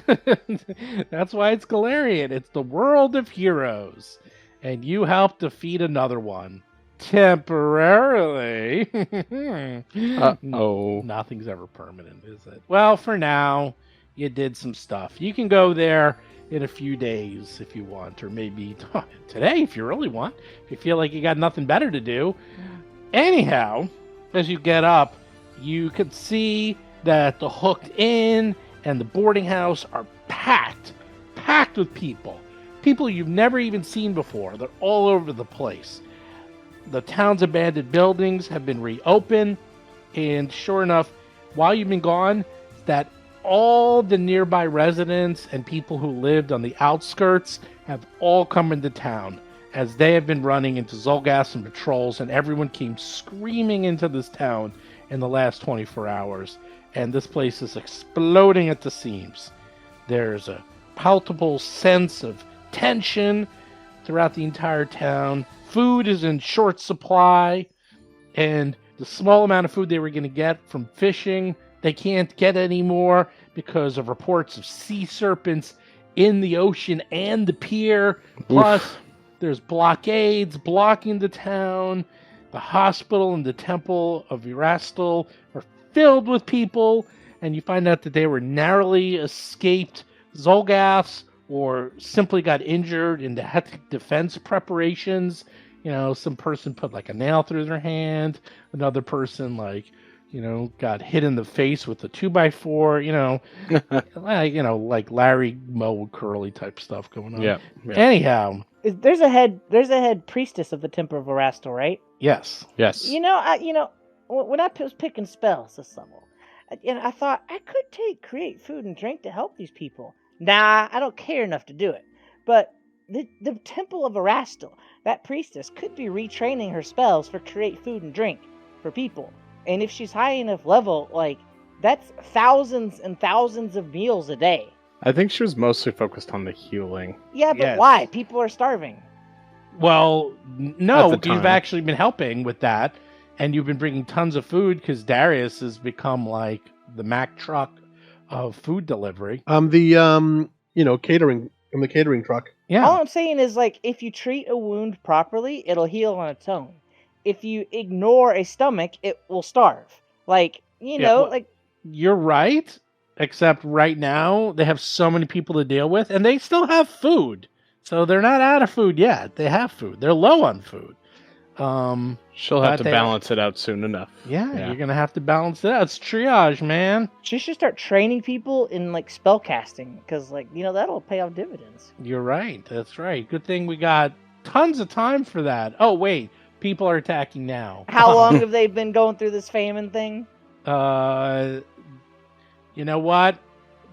That's why it's Galarian. It's the world of heroes. And you help defeat another one. Temporarily. Uh-oh. Nothing's ever permanent, is it? Well, for now, you did some stuff. You can go there in a few days if you want, or maybe today if you really want, if you feel like you got nothing better to do. Anyhow, as you get up, you can see that the Hooked Inn and the boarding house are packed with people you've never even seen before. They're all over the place. The town's abandoned buildings have been reopened, and sure enough, while you've been gone, that all the nearby residents and people who lived on the outskirts have all come into town, as they have been running into Xulgaths and patrols, and everyone came screaming into this town in the last 24 hours, and this place is exploding at the seams. There's a palpable sense of tension throughout the entire town. Food is in short supply, and the small amount of food they were going to get from fishing, they can't get anymore because of reports of sea serpents in the ocean and the pier. Plus, there's blockades blocking the town. The hospital and the temple of Erastil are filled with people, and you find out that they were narrowly escaped Xulgaths or simply got injured in the hectic defense preparations. You know, some person put like a nail through their hand. Another person got hit in the face with a 2x4, like Larry Moe Curly type stuff going on. Yeah. Anyhow. there's a head priestess of the Temple of Erastil, right? Yes. Yes. When I was picking spells this level, I thought I could create food and drink to help these people. Nah, I don't care enough to do it. But the Temple of Erastil, that priestess could be retraining her spells for create food and drink for people. And if she's high enough level, that's thousands and thousands of meals a day. I think she was mostly focused on the healing. Yeah, but Yes. why? People are starving. Well, no, At the you've time. actually been helping with that, and you've been bringing tons of food because Darius has become like the Mack truck of food delivery. Catering. I'm the catering truck. Yeah. All I'm saying is, if you treat a wound properly, it'll heal on its own. If you ignore a stomach, it will starve. You're right, except right now they have so many people to deal with, and they still have food. So they're not out of food yet. They have food. They're low on food. She'll have But to balance it out soon enough. Yeah, you're going to have to balance it out. It's triage, man. She should start training people in, spell casting, because, that'll pay off dividends. You're right. That's right. Good thing we got tons of time for that. Oh, wait. People are attacking now. How long have they been going through this famine thing? You know what?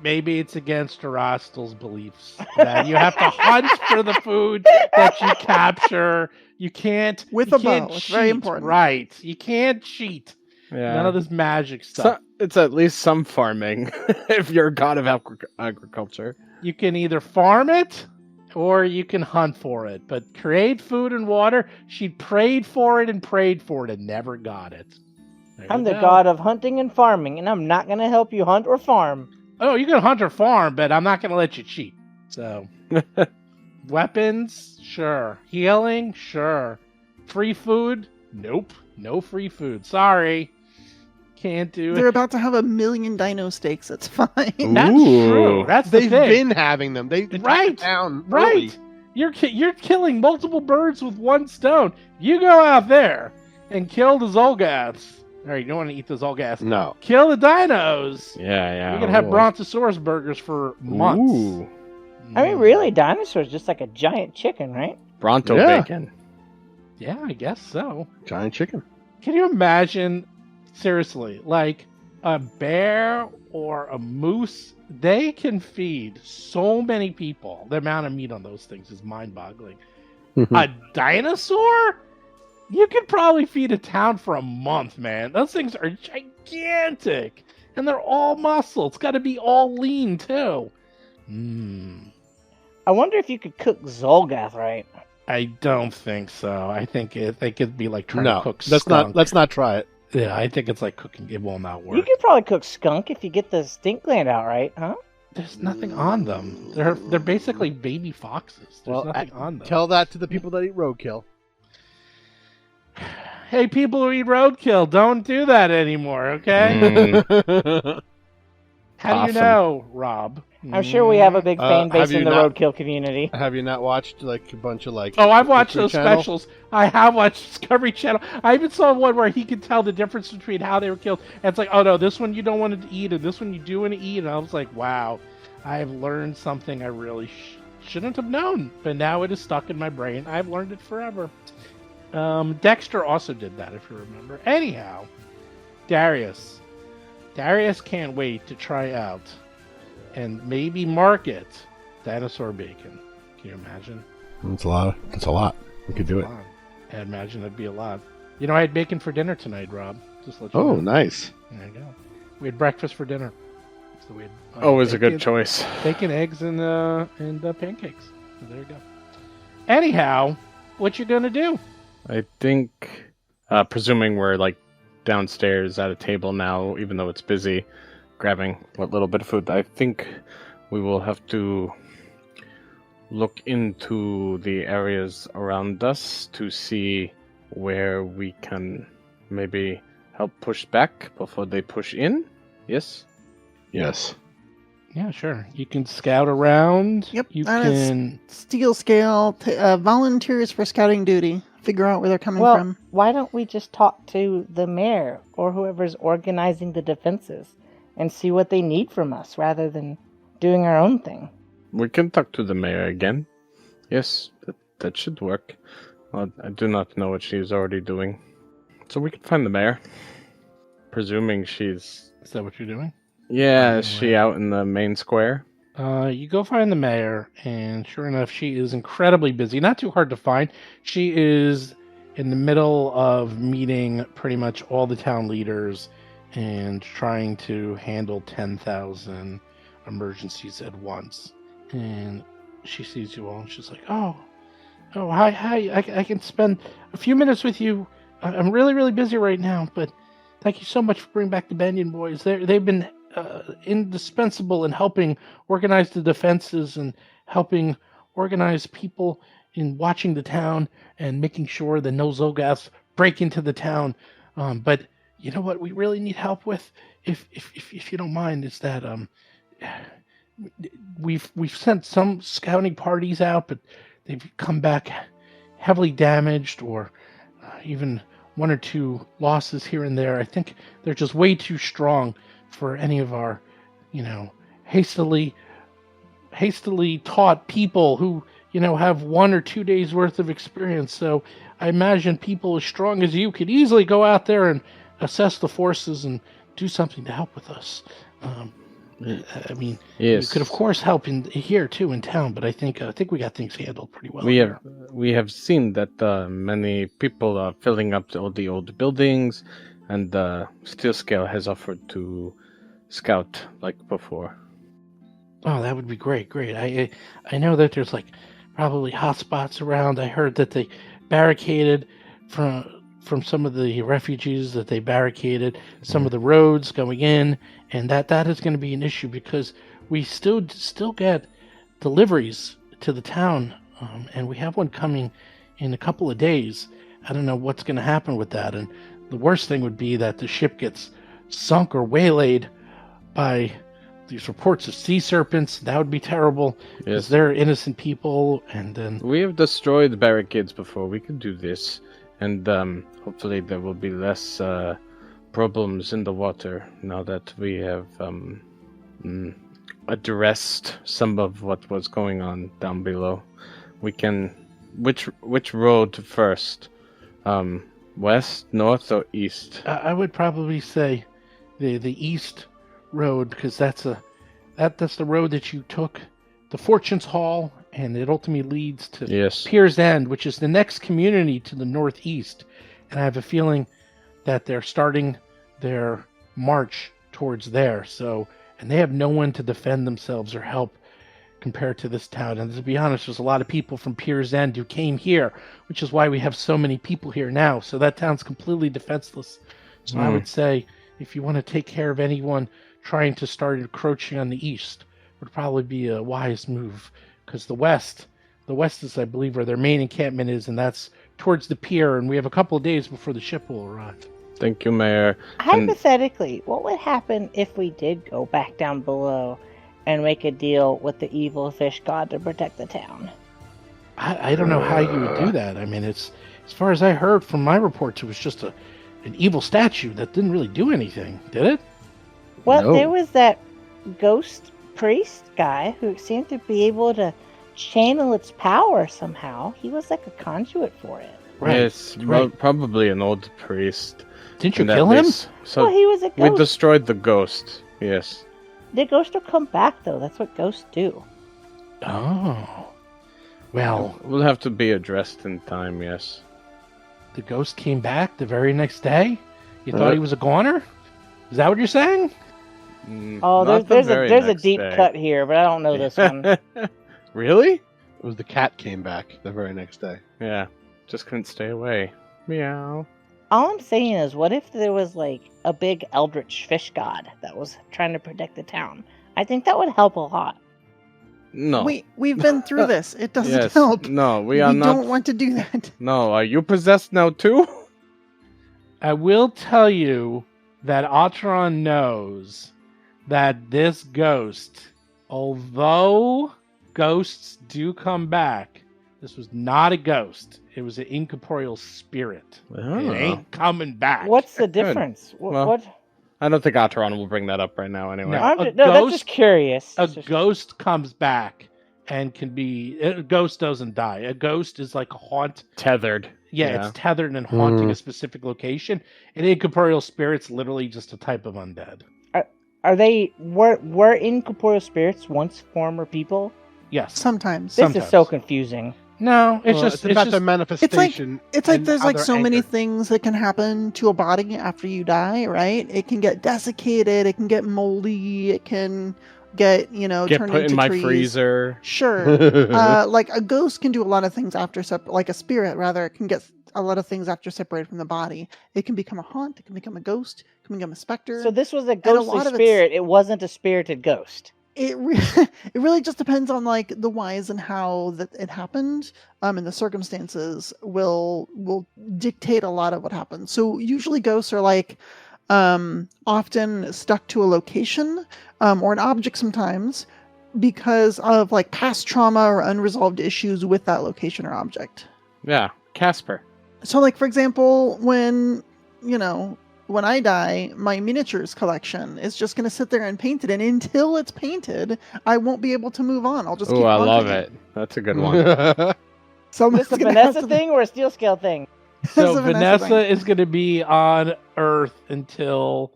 Maybe it's against Arastal's beliefs that you have to hunt for the food that you capture. You can't With you a can't bow. It's cheat. very important. Right? You can't cheat. Yeah. None of this magic stuff. It's at least some farming if you're a god of agriculture. You can either farm it or you can hunt for it. But create food and water. She prayed for it and never got it. There I'm you the go. god of hunting and farming, and I'm not going to help you hunt or farm. Oh, you can hunt or farm, but I'm not going to let you cheat. So, weapons, sure. Healing, sure. Free food, nope. No free food. Sorry, can't do They're it. about to have 1 million dino steaks. It's fine. That's Ooh. true. That's the They've thing. been having them. They took Right. it down Right. early. You're killing multiple birds with one stone. You go out there and kill the Xulgaths. All right, you don't want to eat the Xulgaths. No. Kill the dinos. Yeah. You're gonna have Brontosaurus burgers for months. Ooh. I mean, really, dinosaurs just like a giant chicken, right? Bronto Yeah. bacon. Yeah, I guess so. Giant chicken. Can you imagine, seriously, like a bear or a moose? They can feed so many people. The amount of meat on those things is mind-boggling. A dinosaur? You could probably feed a town for a month, man. Those things are gigantic. And they're all muscle. It's got to be all lean, too. I wonder if you could cook Xulgath right. I don't think so. I think it'd be like trying to No. cook Let's skunk. not try it. Yeah, I think it's like cooking. It will not work. You could probably cook skunk if you get the stink gland out right, huh? There's nothing on them. They're basically baby foxes. There's nothing on them. Tell that to the people that eat roadkill. Hey, people who eat roadkill, don't do that anymore, okay? How do you Awesome. know, Rob? I'm sure we have a big fan base have you in the not- roadkill community. Have you not watched like a bunch of like? Oh, I've watched History those Channel? specials. I have watched Discovery Channel. I even saw one where he could tell the difference between how they were killed. And it's like, oh no, this one you don't want to eat, and this one you do want to eat. And I was like, wow, I have learned something I really shouldn't have known, but now it is stuck in my brain. I've learned it forever. Dexter also did that, if you remember. Anyhow, Darius can't wait to try out and maybe market dinosaur bacon. Can you imagine? That's a lot. We could do it. I imagine it'd be a lot. You know, I had bacon for dinner tonight, Rob. Just let you Oh, know. nice. There you go. We had breakfast for dinner. So we had, Always a good bacon- choice. Bacon, eggs, and pancakes. So there you go. Anyhow, what you gonna do? I think, presuming we're like downstairs at a table now, even though it's busy, grabbing what little bit of food, I think we will have to look into the areas around us to see where we can maybe help push back before they push in. Yes? Yes. Yeah, sure. You can scout around. Yep, You that is- can. Steel scale, volunteers for scouting duty. Figure out where they're coming Well, from. why don't we just talk to the mayor or whoever's organizing the defenses and see what they need from us rather than doing our own thing? We can talk to the mayor again. Yes, that should work. Well, I do not know what she's already doing. So we can find the mayor. Presuming she's... Is that what you're doing? Yeah, is she out in the main square? You go find the mayor, and sure enough, she is incredibly busy. Not too hard to find. She is in the middle of meeting pretty much all the town leaders and trying to handle 10,000 emergencies at once. And she sees you all, and she's like, "Oh, hi, I can spend a few minutes with you. I'm really, really busy right now, but thank you so much for bringing back the Banyan boys. They've been indispensable in helping organize the defenses and helping organize people in watching the town and making sure that no Xulgaths break into the town. But you know what we really need help with, if you don't mind, is that we've sent some scouting parties out, but they've come back heavily damaged, or even one or two losses here and there. I think they're just way too strong for any of our, hastily taught people who have 1 or 2 days worth of experience. So I imagine people as strong as you could easily go out there and assess the forces and do something to help with us. I mean, Yes. you could of course help here too in town, but I think we got things handled pretty well. We have seen that many people are filling up all the old buildings, and Steel Scale has offered to scout like before. Oh, that would be great. I know that there's like probably hot spots around. I heard that they barricaded from some of the refugees, that they barricaded some of the roads going in, and that is going to be an issue because we still get deliveries to the town, and we have one coming in a couple of days. I don't know what's going to happen with that, and the worst thing would be that the ship gets sunk or waylaid by these reports of sea serpents. That would be terrible because they're innocent people. And then we have destroyed barricades before. We can do this, and hopefully there will be less problems in the water now that we have addressed some of what was going on down below. We can. Which road first? West, north, or east? I would probably say the east road, because that's the road that you took the Fortune's Hall, and it ultimately leads to Piers End, which is the next community to the northeast. And I have a feeling that they're starting their march towards there. So, and they have no one to defend themselves or help compared to this town. And to be honest, there's a lot of people from Piers End who came here, which is why we have so many people here now. So that town's completely defenseless. So I would say, if you want to take care of anyone trying to start encroaching on the east, would probably be a wise move, because the west is, I believe, where their main encampment is, and that's towards the pier, and we have a couple of days before the ship will arrive. Thank you, Mayor. Hypothetically, what would happen if we did go back down below and make a deal with the evil fish god to protect the town? I don't know how you would do that. I mean, it's, as far as I heard from my reports, it was just an evil statue that didn't really do anything, did it? Well, No. there was that ghost priest guy who seemed to be able to channel its power somehow. He was like a conduit for it. Right. Yes, right. Probably an old priest. Didn't you And at kill him? least- So Well, he was a we ghost. destroyed the ghost. Yes. The ghost will come back, though. That's what ghosts do. Oh. Well, We'll have to be addressed in time, yes. the ghost came back the very next day? You thought he was a goner? Is that what you're saying? Oh, Not the there's very a next deep day. cut here, but I don't know this one. Really? It was the cat came back the very next day. Yeah. Just couldn't stay away. Meow. All I'm saying is, what if there was like a big eldritch fish god that was trying to protect the town? I think that would help a lot. No. We've been through this. It doesn't Yes. help. No, we are not. don't want to do that. No, are you possessed now too? I will tell you that Atron knows that this ghost, although ghosts do come back, this was not a ghost. It was an incorporeal spirit. Oh. It ain't coming back. What's the difference? Well, What? I don't think Atron will bring that up right now anyway. No. That's just ghost- curious. A It's just- ghost comes back and can be... A ghost doesn't die. A ghost is like a haunt. Tethered. Yeah, it's tethered and haunting a specific location. An incorporeal spirit's literally just a type of undead. Are they were incorporeal spirits once former people? Yes. Sometimes. This Sometimes. is so confusing. No, it's Well, just... it's about just the manifestation. It's like and there's how like they're so many anchored. things that can happen to a body after you die, right? It can get desiccated, it can get moldy, it can get, Get turned put into in my trees. freezer. Sure. Like a ghost can do a lot of things after like a spirit rather, it can get a lot of things after separated from the body. It can become a haunt, it can become a ghost, it can become a specter. So this was a a ghostly lot of it's- spirit. It wasn't a spirited ghost. it really just depends on like the whys and how that it happened, and the circumstances will dictate a lot of what happens. So usually ghosts are like often stuck to a location or an object sometimes because of like past trauma or unresolved issues with that location or object. Yeah, Casper. So like for example, when when I die, my miniatures collection is just going to sit there and paint it. And until it's painted, I won't be able to move on. I'll just keep Oh, I love haunting it. That's a good one. Someone's Is this a gonna have Vanessa to- thing or a steel scale thing? So a Vanessa Vanessa thing. is going to be on Earth until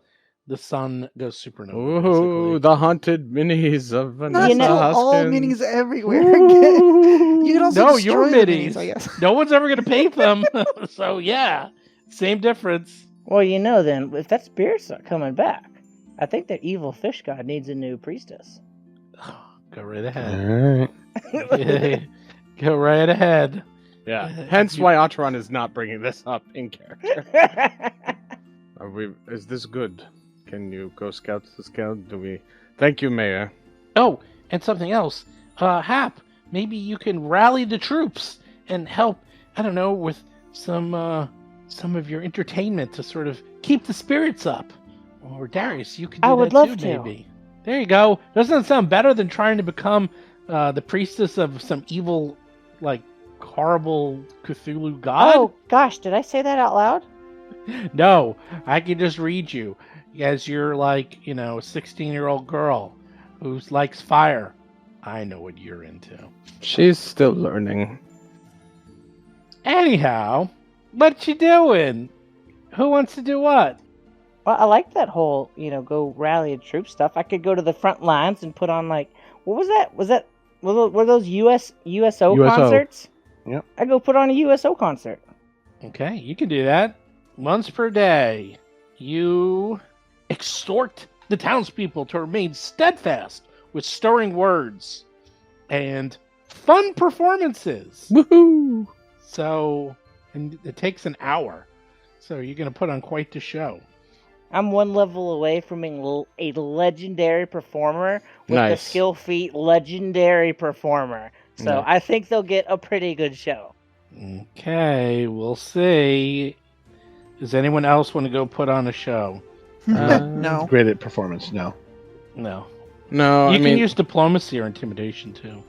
the sun goes supernova. Ooh, basically. the haunted minis of Not Vanessa until all Hoskins. minis everywhere. You can also No, destroy your the minis. minis, I guess. No one's ever going to paint them. So yeah, same difference. Well, then, if that spirit's not coming back, I think that evil fish god needs a new priestess. Go right ahead. Alright. Go right ahead. Yeah. Hence why Atron is not bringing this up in character. Is this good? Can you go scout to scout? Thank you, Mayor. Oh, and something else. Hap, maybe you can rally the troops and help, I don't know, with some of your entertainment to sort of keep the spirits up. Or Darius, you could do I would that love too, to. maybe. There you go. Doesn't that sound better than trying to become the priestess of some evil, like, horrible Cthulhu god? Oh, gosh, did I say that out loud? No, I can just read you as you're like, a 16-year-old girl who likes fire. I know what you're into. She's still learning. Anyhow, what you doing? Who wants to do what? Well, I like that whole, go rally a troop stuff. I could go to the front lines and put on, like, what was that? Were those USO concerts? Yep. I go put on a USO concert. Okay, you can do that. Once per day, you extort the townspeople to remain steadfast with stirring words and fun performances. Woohoo! So, and it takes an hour. So you're going to put on quite the show. I'm one level away from being a legendary performer with the Nice. skill feat legendary performer. So Yeah. I think they'll get a pretty good show. Okay, we'll see. Does anyone else want to go put on a show? No. Great at performance. No. No. No, You I can mean, use diplomacy or intimidation too.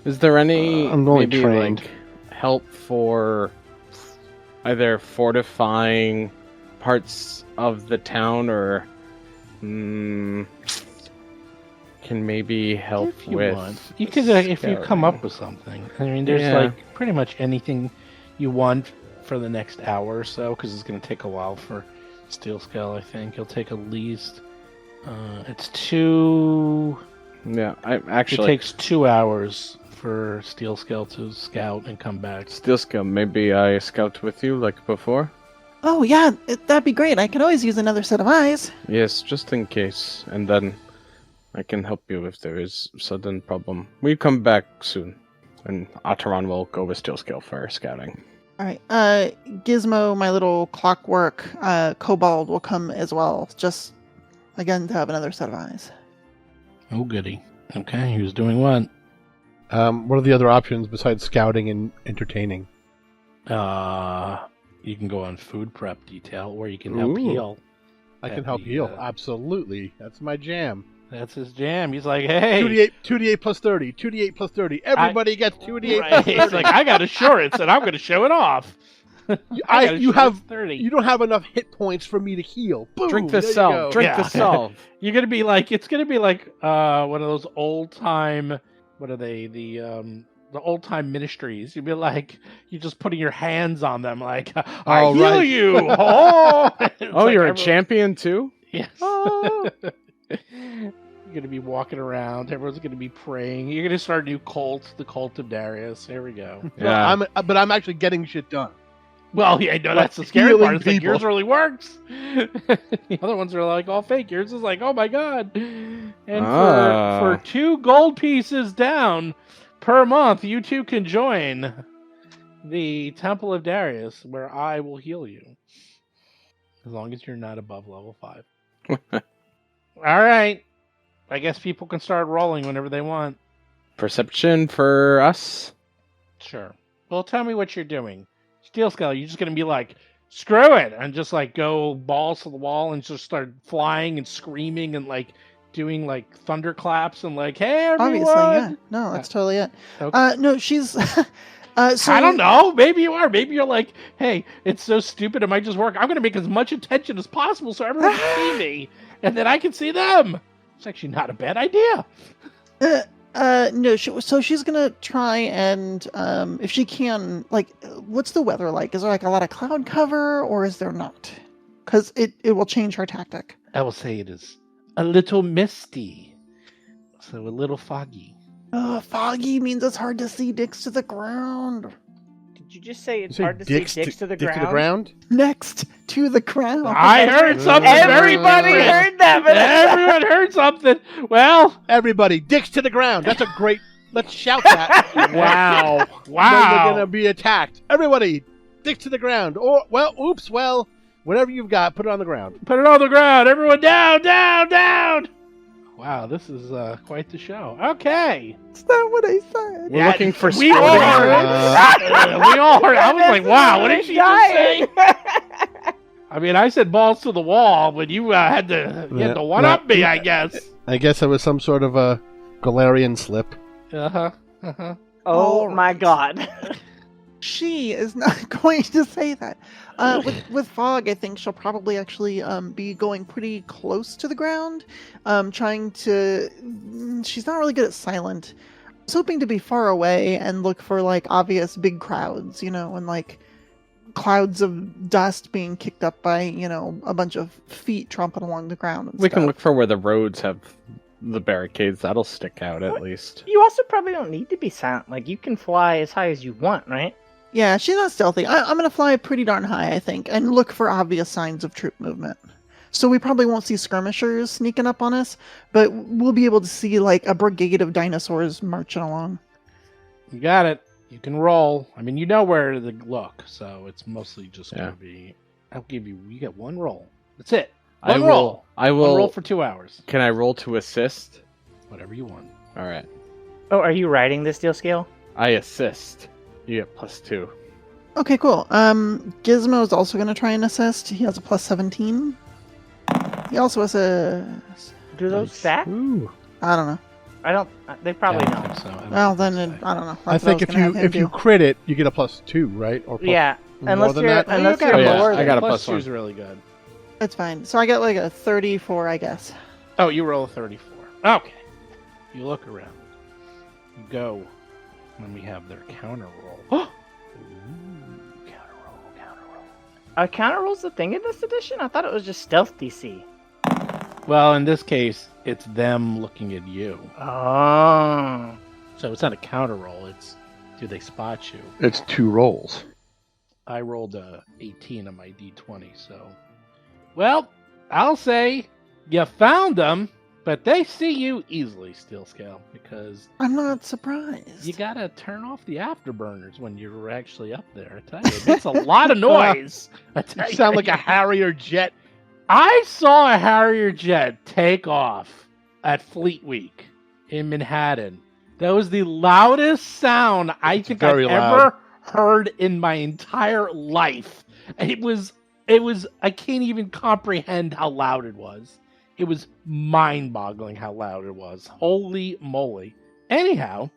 is there any I'm only maybe trained. like help for either fortifying parts of the town or can maybe help If you with want. You could, if you come scouting? up with something. I mean, there's Yeah. like pretty much anything you want for the next hour or so, because it's going to take a while for Steel Scale, I think. It'll take at least, it's two, Yeah, I it actually takes 2 hours for Steel Scale to scout and come back. Steel Skill. Maybe I scout with you like before. Oh, yeah, that'd be great. I could always use another set of eyes. Yes, just in case, and then I can help you if there is sudden problem. We come back soon, and Ataran will go with Steel Skill for scouting. All right. Gizmo, my little clockwork kobold, will come as well. Just, again, to have another set of eyes. Oh, goody. Okay, who's doing what? What are the other options besides scouting and entertaining? You can go on food prep detail, or you can help Ooh. heal. I can At help the, heal. Absolutely. That's my jam. That's his jam. He's like, hey. 2d8 plus 30. 2d8 plus 30. Everybody gets 2d8 Right. plus He's 30. like, I got assurance, and I'm going to show it off. You have 30. You don't have enough hit points for me to heal. Boom, Drink the there you salve. go. Drink Yeah. the salve. You're gonna be like, it's gonna be like one of those old time, what are they, the old time ministries. You'd be like, you're just putting your hands on them, like, I Oh, heal right. you. Oh, It's Oh, like you're a everyone- champion too? Yes. Oh. You're gonna be walking around. Everyone's gonna be praying. You're gonna start a new cult, the cult of Darius. There we go. Yeah. But I'm actually getting shit done. Well, yeah, no, Like that's the scary healing part. It's like people. yours really works. The other ones are like all fake. Yours is like, oh my god. And for 2 gold pieces down per month, you too can join the Temple of Darius, where I will heal you. As long as you're not above level 5. All right. I guess people can start rolling whenever they want. Perception for us? Sure. Well, tell me what you're doing. Steel Skull, you're just going to be like, screw it, and just like go balls to the wall and just start flying and screaming and like doing like thunderclaps and like, hey, everyone! Obviously, yeah. No, that's totally it. Okay. No, she's So I don't know. Maybe you are. Maybe you're like, hey, it's so stupid. It might just work. I'm going to make as much attention as possible so everyone can see me, and then I can see them. It's actually not a bad idea. No. So she's gonna try and, if she can, like, what's the weather like? Is there like a lot of cloud cover, or is there not? Because it will change her tactic. I will say it is a little misty, so a little foggy. Foggy means it's hard to see dicks to the ground. Did you just say it's You say hard to see dicks to the dick ground? to the ground? Next to the ground. I heard something. Everybody very heard that, but Everyone heard something. Well, Everybody, dicks to the ground. That's a great. Let's shout that. wow, When wow. we're gonna be attacked. Everybody, dicks to the ground. Or whatever you've got, put it on the ground. Put it on the ground. Everyone down, down, down. Wow, this is quite the show. Okay. Is that what I said? We're looking for we all sporting heard events. we all heard. I was like, wow, what did she just say? say? I mean, I said balls to the wall, but you had to one up me, I guess. I guess it was some sort of a Galarian slip. Uh-huh. Uh-huh. Oh my god. She is not going to say that. With fog, I think she'll probably actually be going pretty close to the ground, trying to. She's not really good at silent. I was hoping to be far away and look for like obvious big crowds, and like clouds of dust being kicked up by a bunch of feet tromping along the ground. And We can stuff. look for where the roads have the barricades. That'll stick out at least. You also probably don't need to be silent. Like, you can fly as high as you want, right? Yeah, she's not stealthy. I'm going to fly pretty darn high, I think, and look for obvious signs of troop movement. So we probably won't see skirmishers sneaking up on us, but we'll be able to see like a brigade of dinosaurs marching along. You got it. You can roll. I mean, you know where to look, so it's mostly just going to be... You get one roll. That's it. I One roll. will One roll for 2 hours. Can I roll to assist? Whatever you want. All right. Oh, are you riding this deal scale? I assist. You get +2. Okay, cool. Gizmo is also going to try and assist. He has a +17. He also has a... Do those stack? Ooh. I don't know. I don't. They probably Yeah, I don't. think so. I don't Well, think then so. I don't know. I That's what think was gonna have him if you do. crit it, you get a +2, right? Or Yeah, more unless than you're that? unless You you're got lower. I than- got a plus +1. 2 is really good. It's fine. So I got like a 34, I guess. Oh, you roll a 34. Okay. You look around. You go. When we have their counter roll. Ooh, counter roll. Are counter rolls the thing in this edition? I thought it was just stealth DC. Well, in this case, it's them looking at you. Oh. So it's not a counter roll. It's do they spot you? It's 2 rolls. I rolled a 18 on my d20, so... Well, I'll say you found them, but they see you easily, Steel Scale, because I'm not surprised. you gotta turn off the afterburners when you're actually up there. I tell you, it makes a lot of noise. I tell You sound like a Harrier jet. I saw a Harrier jet take off at Fleet Week in Manhattan. That was the loudest sound I think I've very loud. ever heard in my entire life. It was I can't even comprehend how loud it was. It was mind-boggling how loud it was. Holy moly. Anyhow,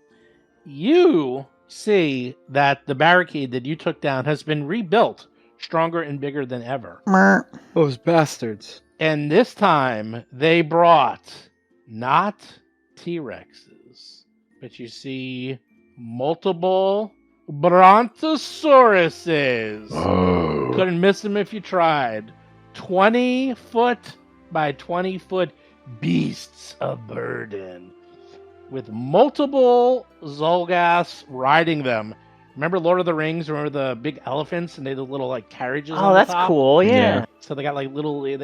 you see that the barricade that you took down has been rebuilt, stronger and bigger than ever. Mer. Those bastards. And this time they brought not T-Rexes, but you see multiple Brontosauruses. Oh. Couldn't miss them if you tried. 20-foot by 20-foot beasts of burden with multiple Xulgaths riding them. Remember Lord of the Rings? Remember the big elephants and they had the little like carriages on Oh, the that's top? cool. Yeah. So they got like little they're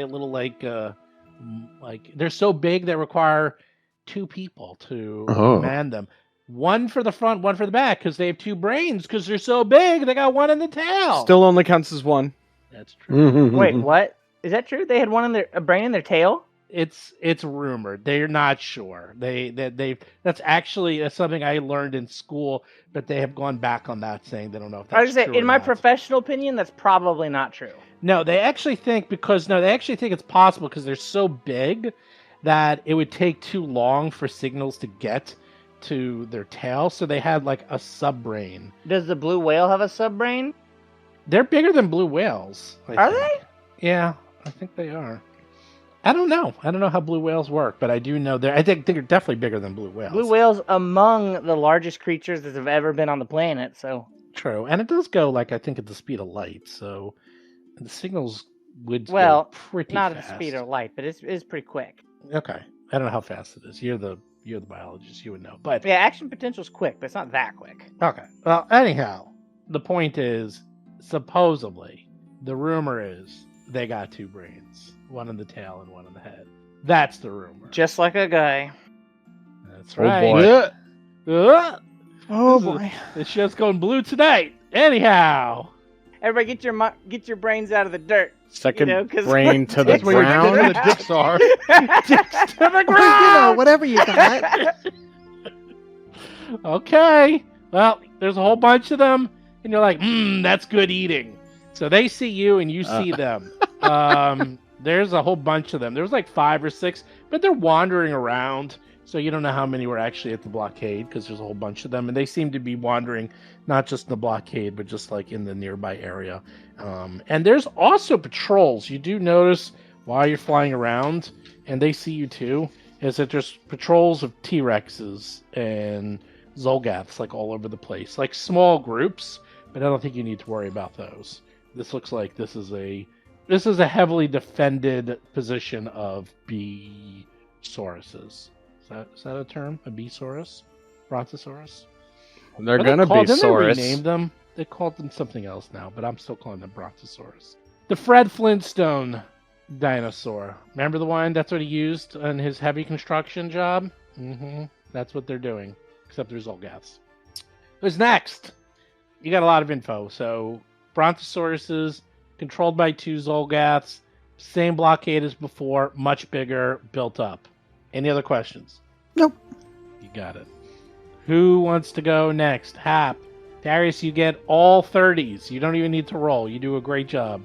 so big they require 2 people to Oh. man them. One for the front, one for the back, because they have 2 brains. Because they're so big, they got one in the tail. Still only counts as 1. That's true. Wait, what? Is that true? They had a brain in their tail? It's rumored. They're not sure. That's something I learned in school, but they have gone back on that, saying they don't know if that's I was gonna true say, or in my not. professional opinion, that's probably not true. No, they actually think it's possible because they're so big that it would take too long for signals to get to their tail, so they had like a sub-brain. Does the blue whale have a subbrain? They're bigger than blue whales. Are they? Yeah, I think they are. I don't know. I don't know how blue whales work, but I do know I think they're definitely bigger than blue whales. Blue whales among the largest creatures that have ever been on the planet, so... True. And it does go, like, I think at the speed of light, so the signals would Well, go pretty not fast. at the speed of light, but it's pretty quick. Okay. I don't know how fast it is. You're the biologist. You would know. But Yeah, action potential's quick, but it's not that quick. okay. Well, anyhow, the point is, supposedly, the rumor is they got 2 brains. One in the tail and one in the head. That's the rumor. Just like a guy. That's Oh, right. boy. Oh This is- boy. This show's going blue tonight. Anyhow. Everybody get your brains out of the dirt. Second You know, 'cause brain to the That's where you're ground. going to the dicks are. Dicks to the You know, ground. whatever you got. Okay. Well, there's a whole bunch of them, and you're like, that's good eating. So they see you, and you see them. There's a whole bunch of them. There's like 5 or 6, but they're wandering around. So you don't know how many were actually at the blockade, because there's a whole bunch of them, and they seem to be wandering not just in the blockade, but just like in the nearby area. And there's also patrols. You do notice while you're flying around, and they see you too, is that there's patrols of T-Rexes and Xulgaths like all over the place, like small groups, but I don't think you need to worry about those. This looks like this is a heavily defended position of B-sauruses. Is that a term? A B-saurus? Brontosaurus? They're What are gonna they called? be Didn't they Saurus. rename them? They called them something else now, but I'm still calling them Brontosaurus. The Fred Flintstone dinosaur. Remember the one? That's what he used on his heavy construction job? Mm-hmm. That's what they're doing. Except there's Xulgaths. Who's next? You got a lot of info. So, Brontosauruses, controlled by 2 Xulgaths, same blockade as before, much bigger, built up. Any other questions? Nope. You got it. Who wants to go next? Hap. Darius, you get all 30s. You don't even need to roll. You do a great job.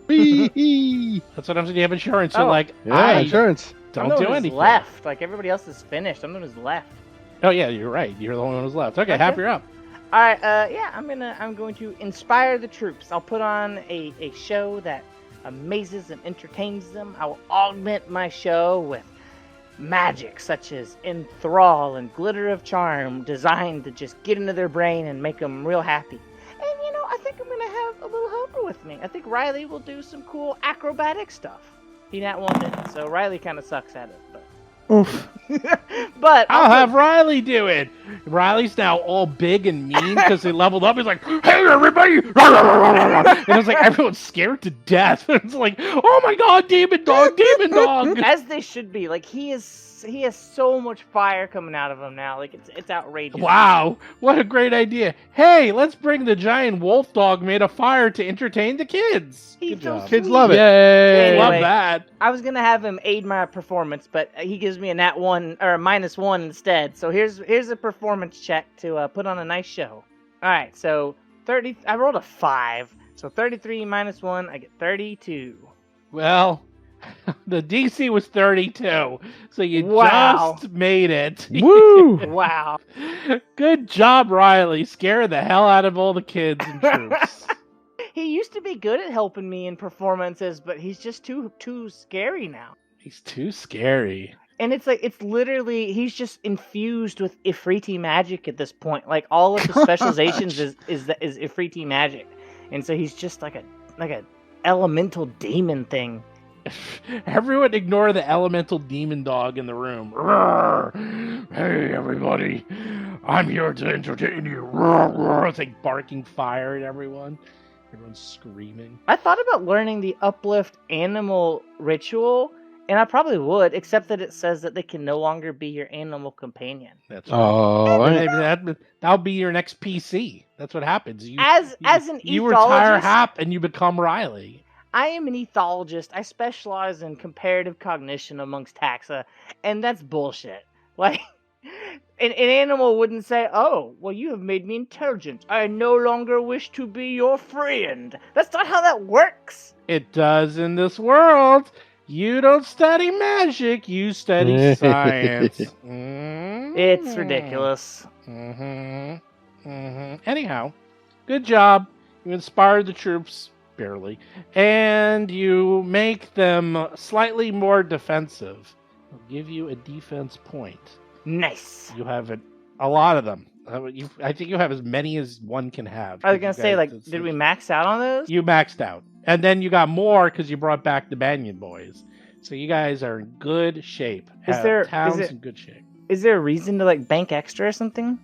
Whee! That's what I'm saying. You have insurance. You're Oh. like, Yeah, I insurance. I'm don't the do one who's anything. left. Like everybody else is finished. I'm the one who's left. Oh, yeah, you're right. You're the only one who's left. Okay, Okay. Hap, you're up. All right. Yeah. I'm going to inspire the troops. I'll put on a show that amazes and entertains them. I will augment my show with magic such as enthrall and glitter of charm, designed to just get into their brain and make them real happy. And you know, I think I'm gonna have a little helper with me. I think Riley will do some cool acrobatic stuff. He not wanted it, so Riley kind of sucks at it. Oof. But I'll have Riley do it. Riley's now all big and mean because he leveled up. He's like, hey, everybody. And it's like everyone's scared to death. It's like, oh my God, demon dog, demon dog. as they should be. Like he has so much fire coming out of him now. Like it's outrageous. Wow, what a great idea. Hey, let's bring the giant wolf dog made of fire to entertain the kids. He's Good so job. Kids sweet. love it. Yay! Anyway. Love that. I was gonna have him aid my performance, but he gives me a nat 1 or a -1 instead. So here's a performance check to put on a nice show. All right, so 30. I rolled a 5, so 33 -1, I get 32. Well, the DC was 32, so you Wow. just made it. Woo! Wow. Good job, Riley. Scaring the hell out of all the kids and troops. He used to be good at helping me in performances, but he's just too scary now. He's too scary. And it's like it's literally he's just infused with Ifriti magic at this point. Like all of his specializations is Ifriti magic, and so he's just like a elemental demon thing. Everyone ignore the elemental demon dog in the room. Roar! Hey, everybody. I'm here to entertain you. Roar, roar. It's like barking fire at everyone. Everyone's screaming. I thought about learning the uplift animal ritual, and I probably would, except that it says that they can no longer be your animal companion. That's Oh, that'll be your next PC. That's what happens. As an you retire ethologist, Hap and you become Riley. I am an ethologist. I specialize in comparative cognition amongst taxa, and that's bullshit. Like, an animal wouldn't say, oh, well, you have made me intelligent. I no longer wish to be your friend. That's not how that works. It does in this world. You don't study magic, you study science. Mm. It's ridiculous. Anyhow, good job. You inspired the troops, barely, and you make them slightly more defensive. I'll give you a defense point. Nice. You have a lot of them. I think you have as many as one can have. I was gonna say, did we max out on those? You maxed out, and then you got more because you brought back the Banyan boys. So you guys are in good shape. Town's in good shape. Is there a reason to bank extra or something?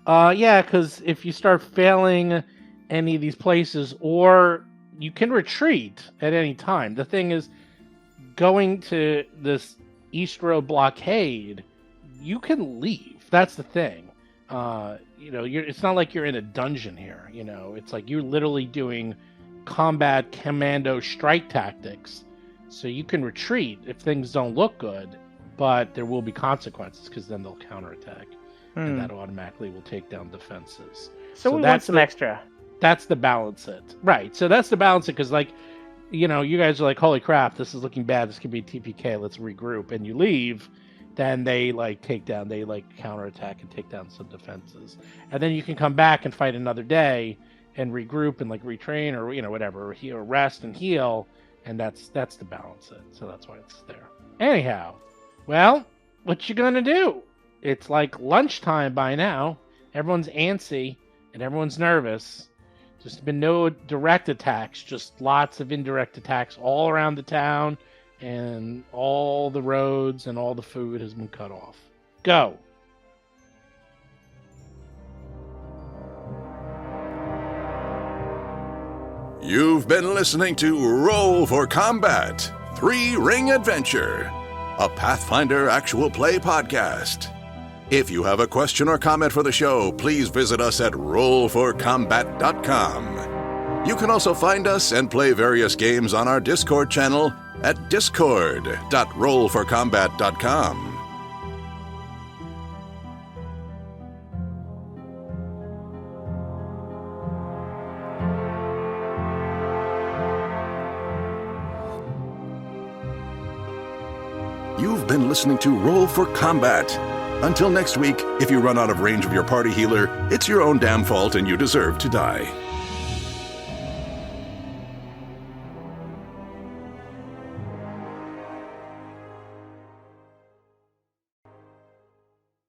Yeah, because if you start failing any of these places, or you can retreat at any time. The thing is, going to this East Road blockade, you can leave. That's the thing. It's not like you're in a dungeon here. It's like you're literally doing combat commando strike tactics. So you can retreat if things don't look good, but there will be consequences because then they'll counterattack. And that automatically will take down defenses. So we want some extra. That's the balance it. Right. So that's the balance it because, you guys are like, holy crap, this is looking bad. This could be TPK. Let's regroup. And you leave. Then they counterattack and take down some defenses. And then you can come back and fight another day and regroup and retrain or, whatever, or rest and heal. And that's the balance it. So that's why it's there. Anyhow, well, what you gonna do? It's lunchtime by now. Everyone's antsy and everyone's nervous. There's been no direct attacks, just lots of indirect attacks all around the town, and all the roads and all the food has been cut off. Go. You've been listening to Roll for Combat 3-Ring Adventure, a Pathfinder actual play podcast. If you have a question or comment for the show, please visit us at rollforcombat.com. You can also find us and play various games on our Discord channel at discord.rollforcombat.com. You've been listening to Roll for Combat. Until next week, if you run out of range of your party healer, it's your own damn fault and you deserve to die.